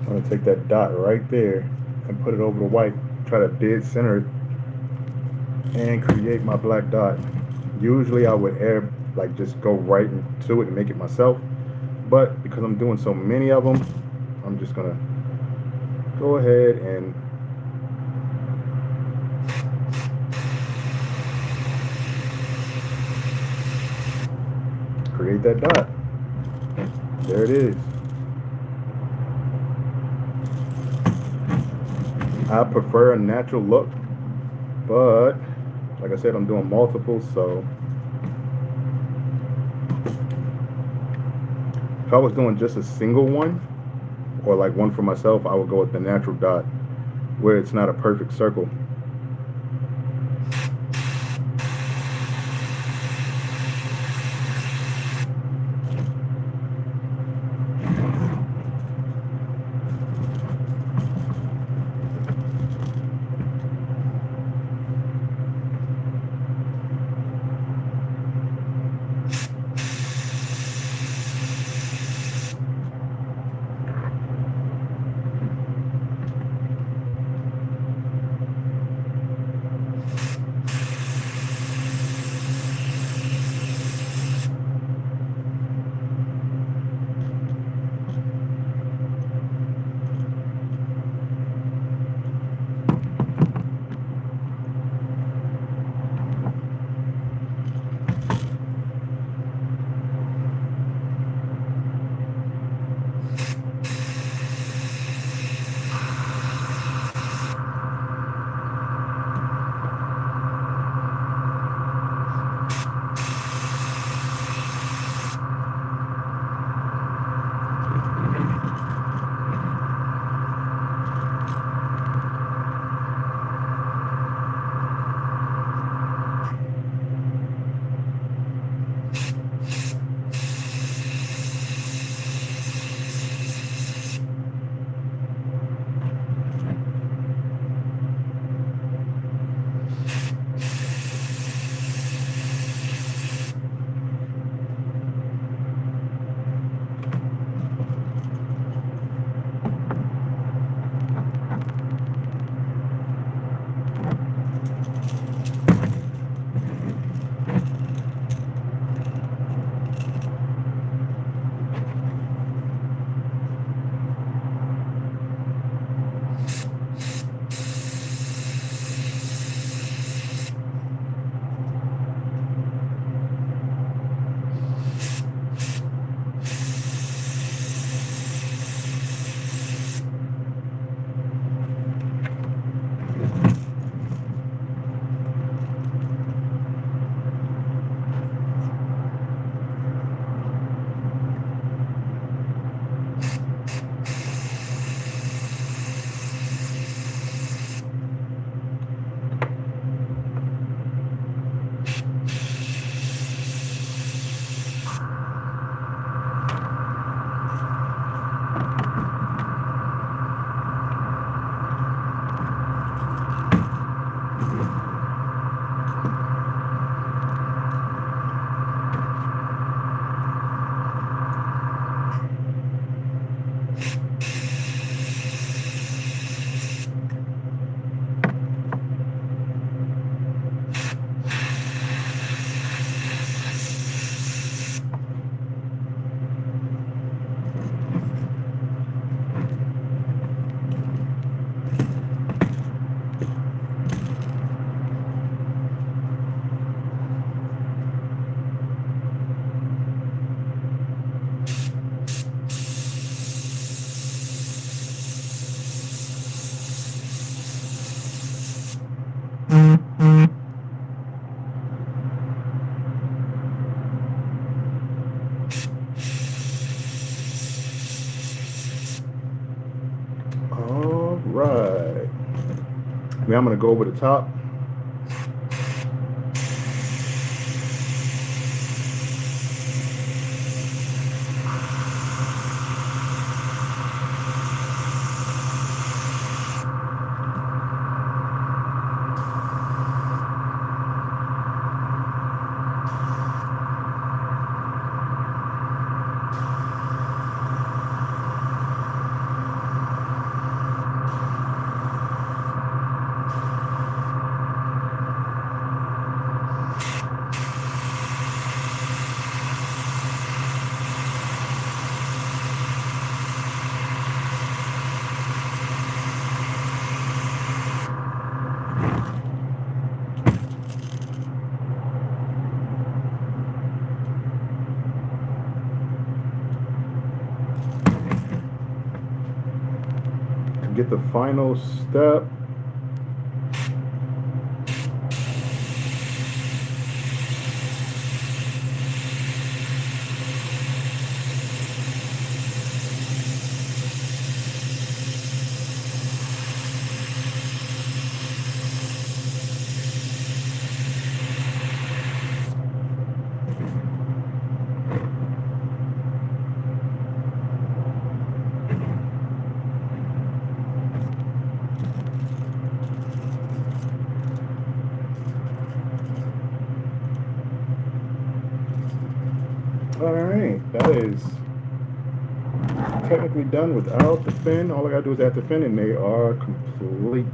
I'm going to take that dot right there and put it over the white, try to dead center it, and create my black dot. Usually I would just go right into it and make it myself, but because I'm doing so many of them, I'm just going to go ahead and create that dot. There it is. I prefer a natural look, but like I said, I'm doing multiple, so if I was doing just a single one or like one for myself, I would go with the natural dot where it's not a perfect circle. All right. Now I'm going to go over the top. To get the final step, all right, that is technically done without the fin. All I gotta do is add the fin and they are complete.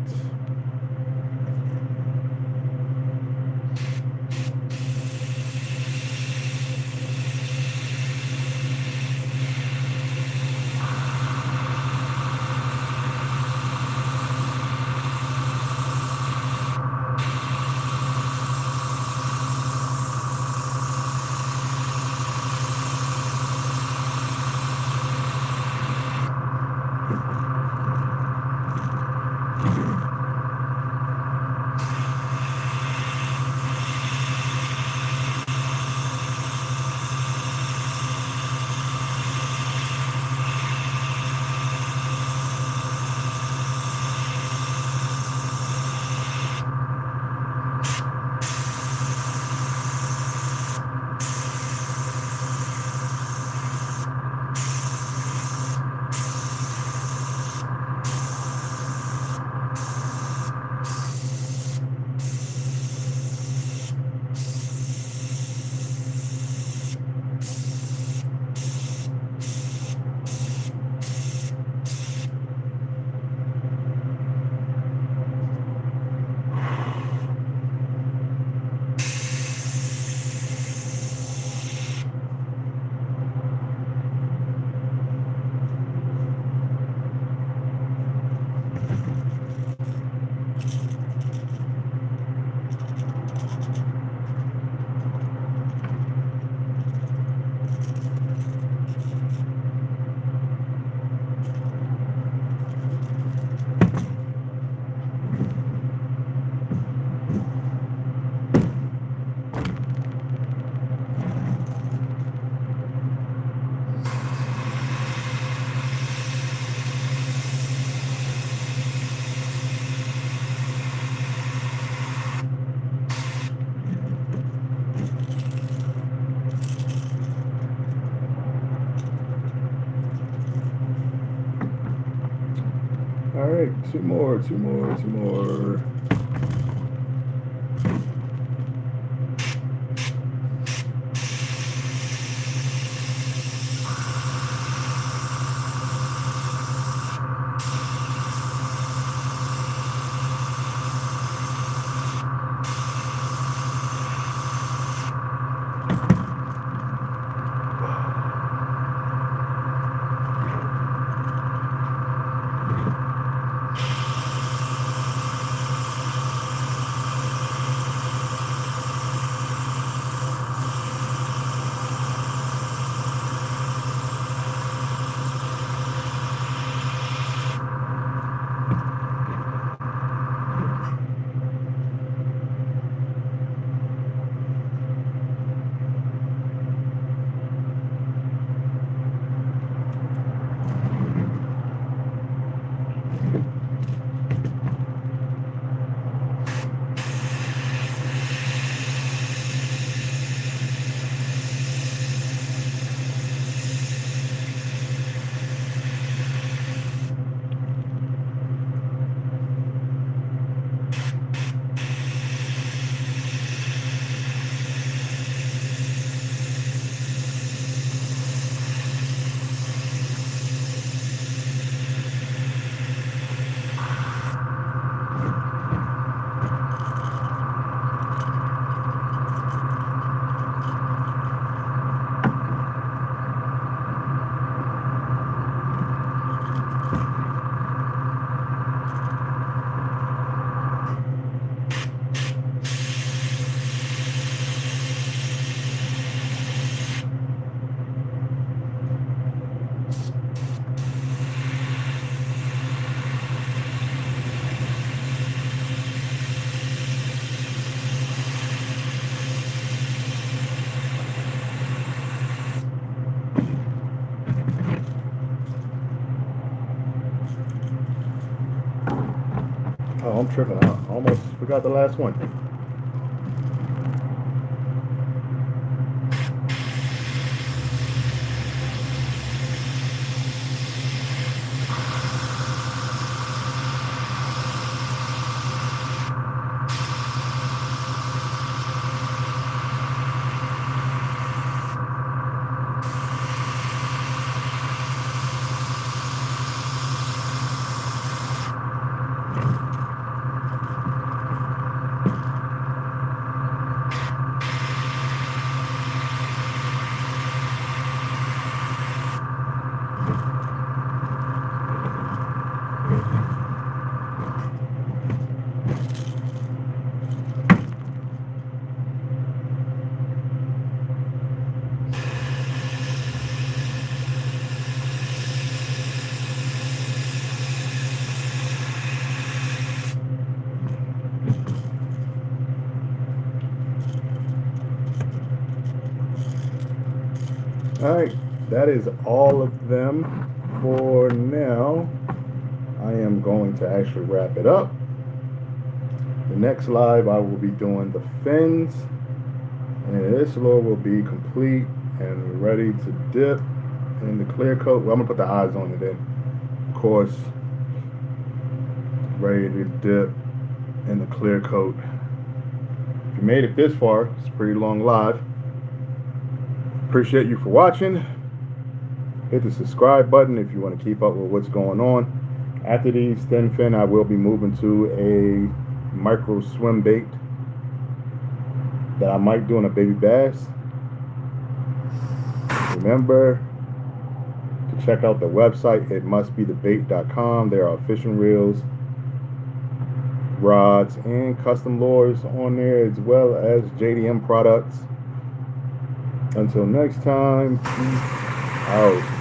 All right, two more. tripping. I almost forgot the last one. All right, that is all of them for now. I am going to actually wrap it up. The next live I will be doing the fins, and this load will be complete and ready to dip in the clear coat. Well, I'm gonna put the eyes on it then, of course, ready to dip in the clear coat. If you made it this far, it's a pretty long live. Appreciate you for watching. Hit the subscribe button if you want to keep up with what's going on. After these thin fin, I will be moving to a micro swim bait that I might do on a baby bass. Remember to check out the website, itmustbethebait.com. There are fishing reels, rods, and custom lures on there, as well as JDM products. Until next time, peace out.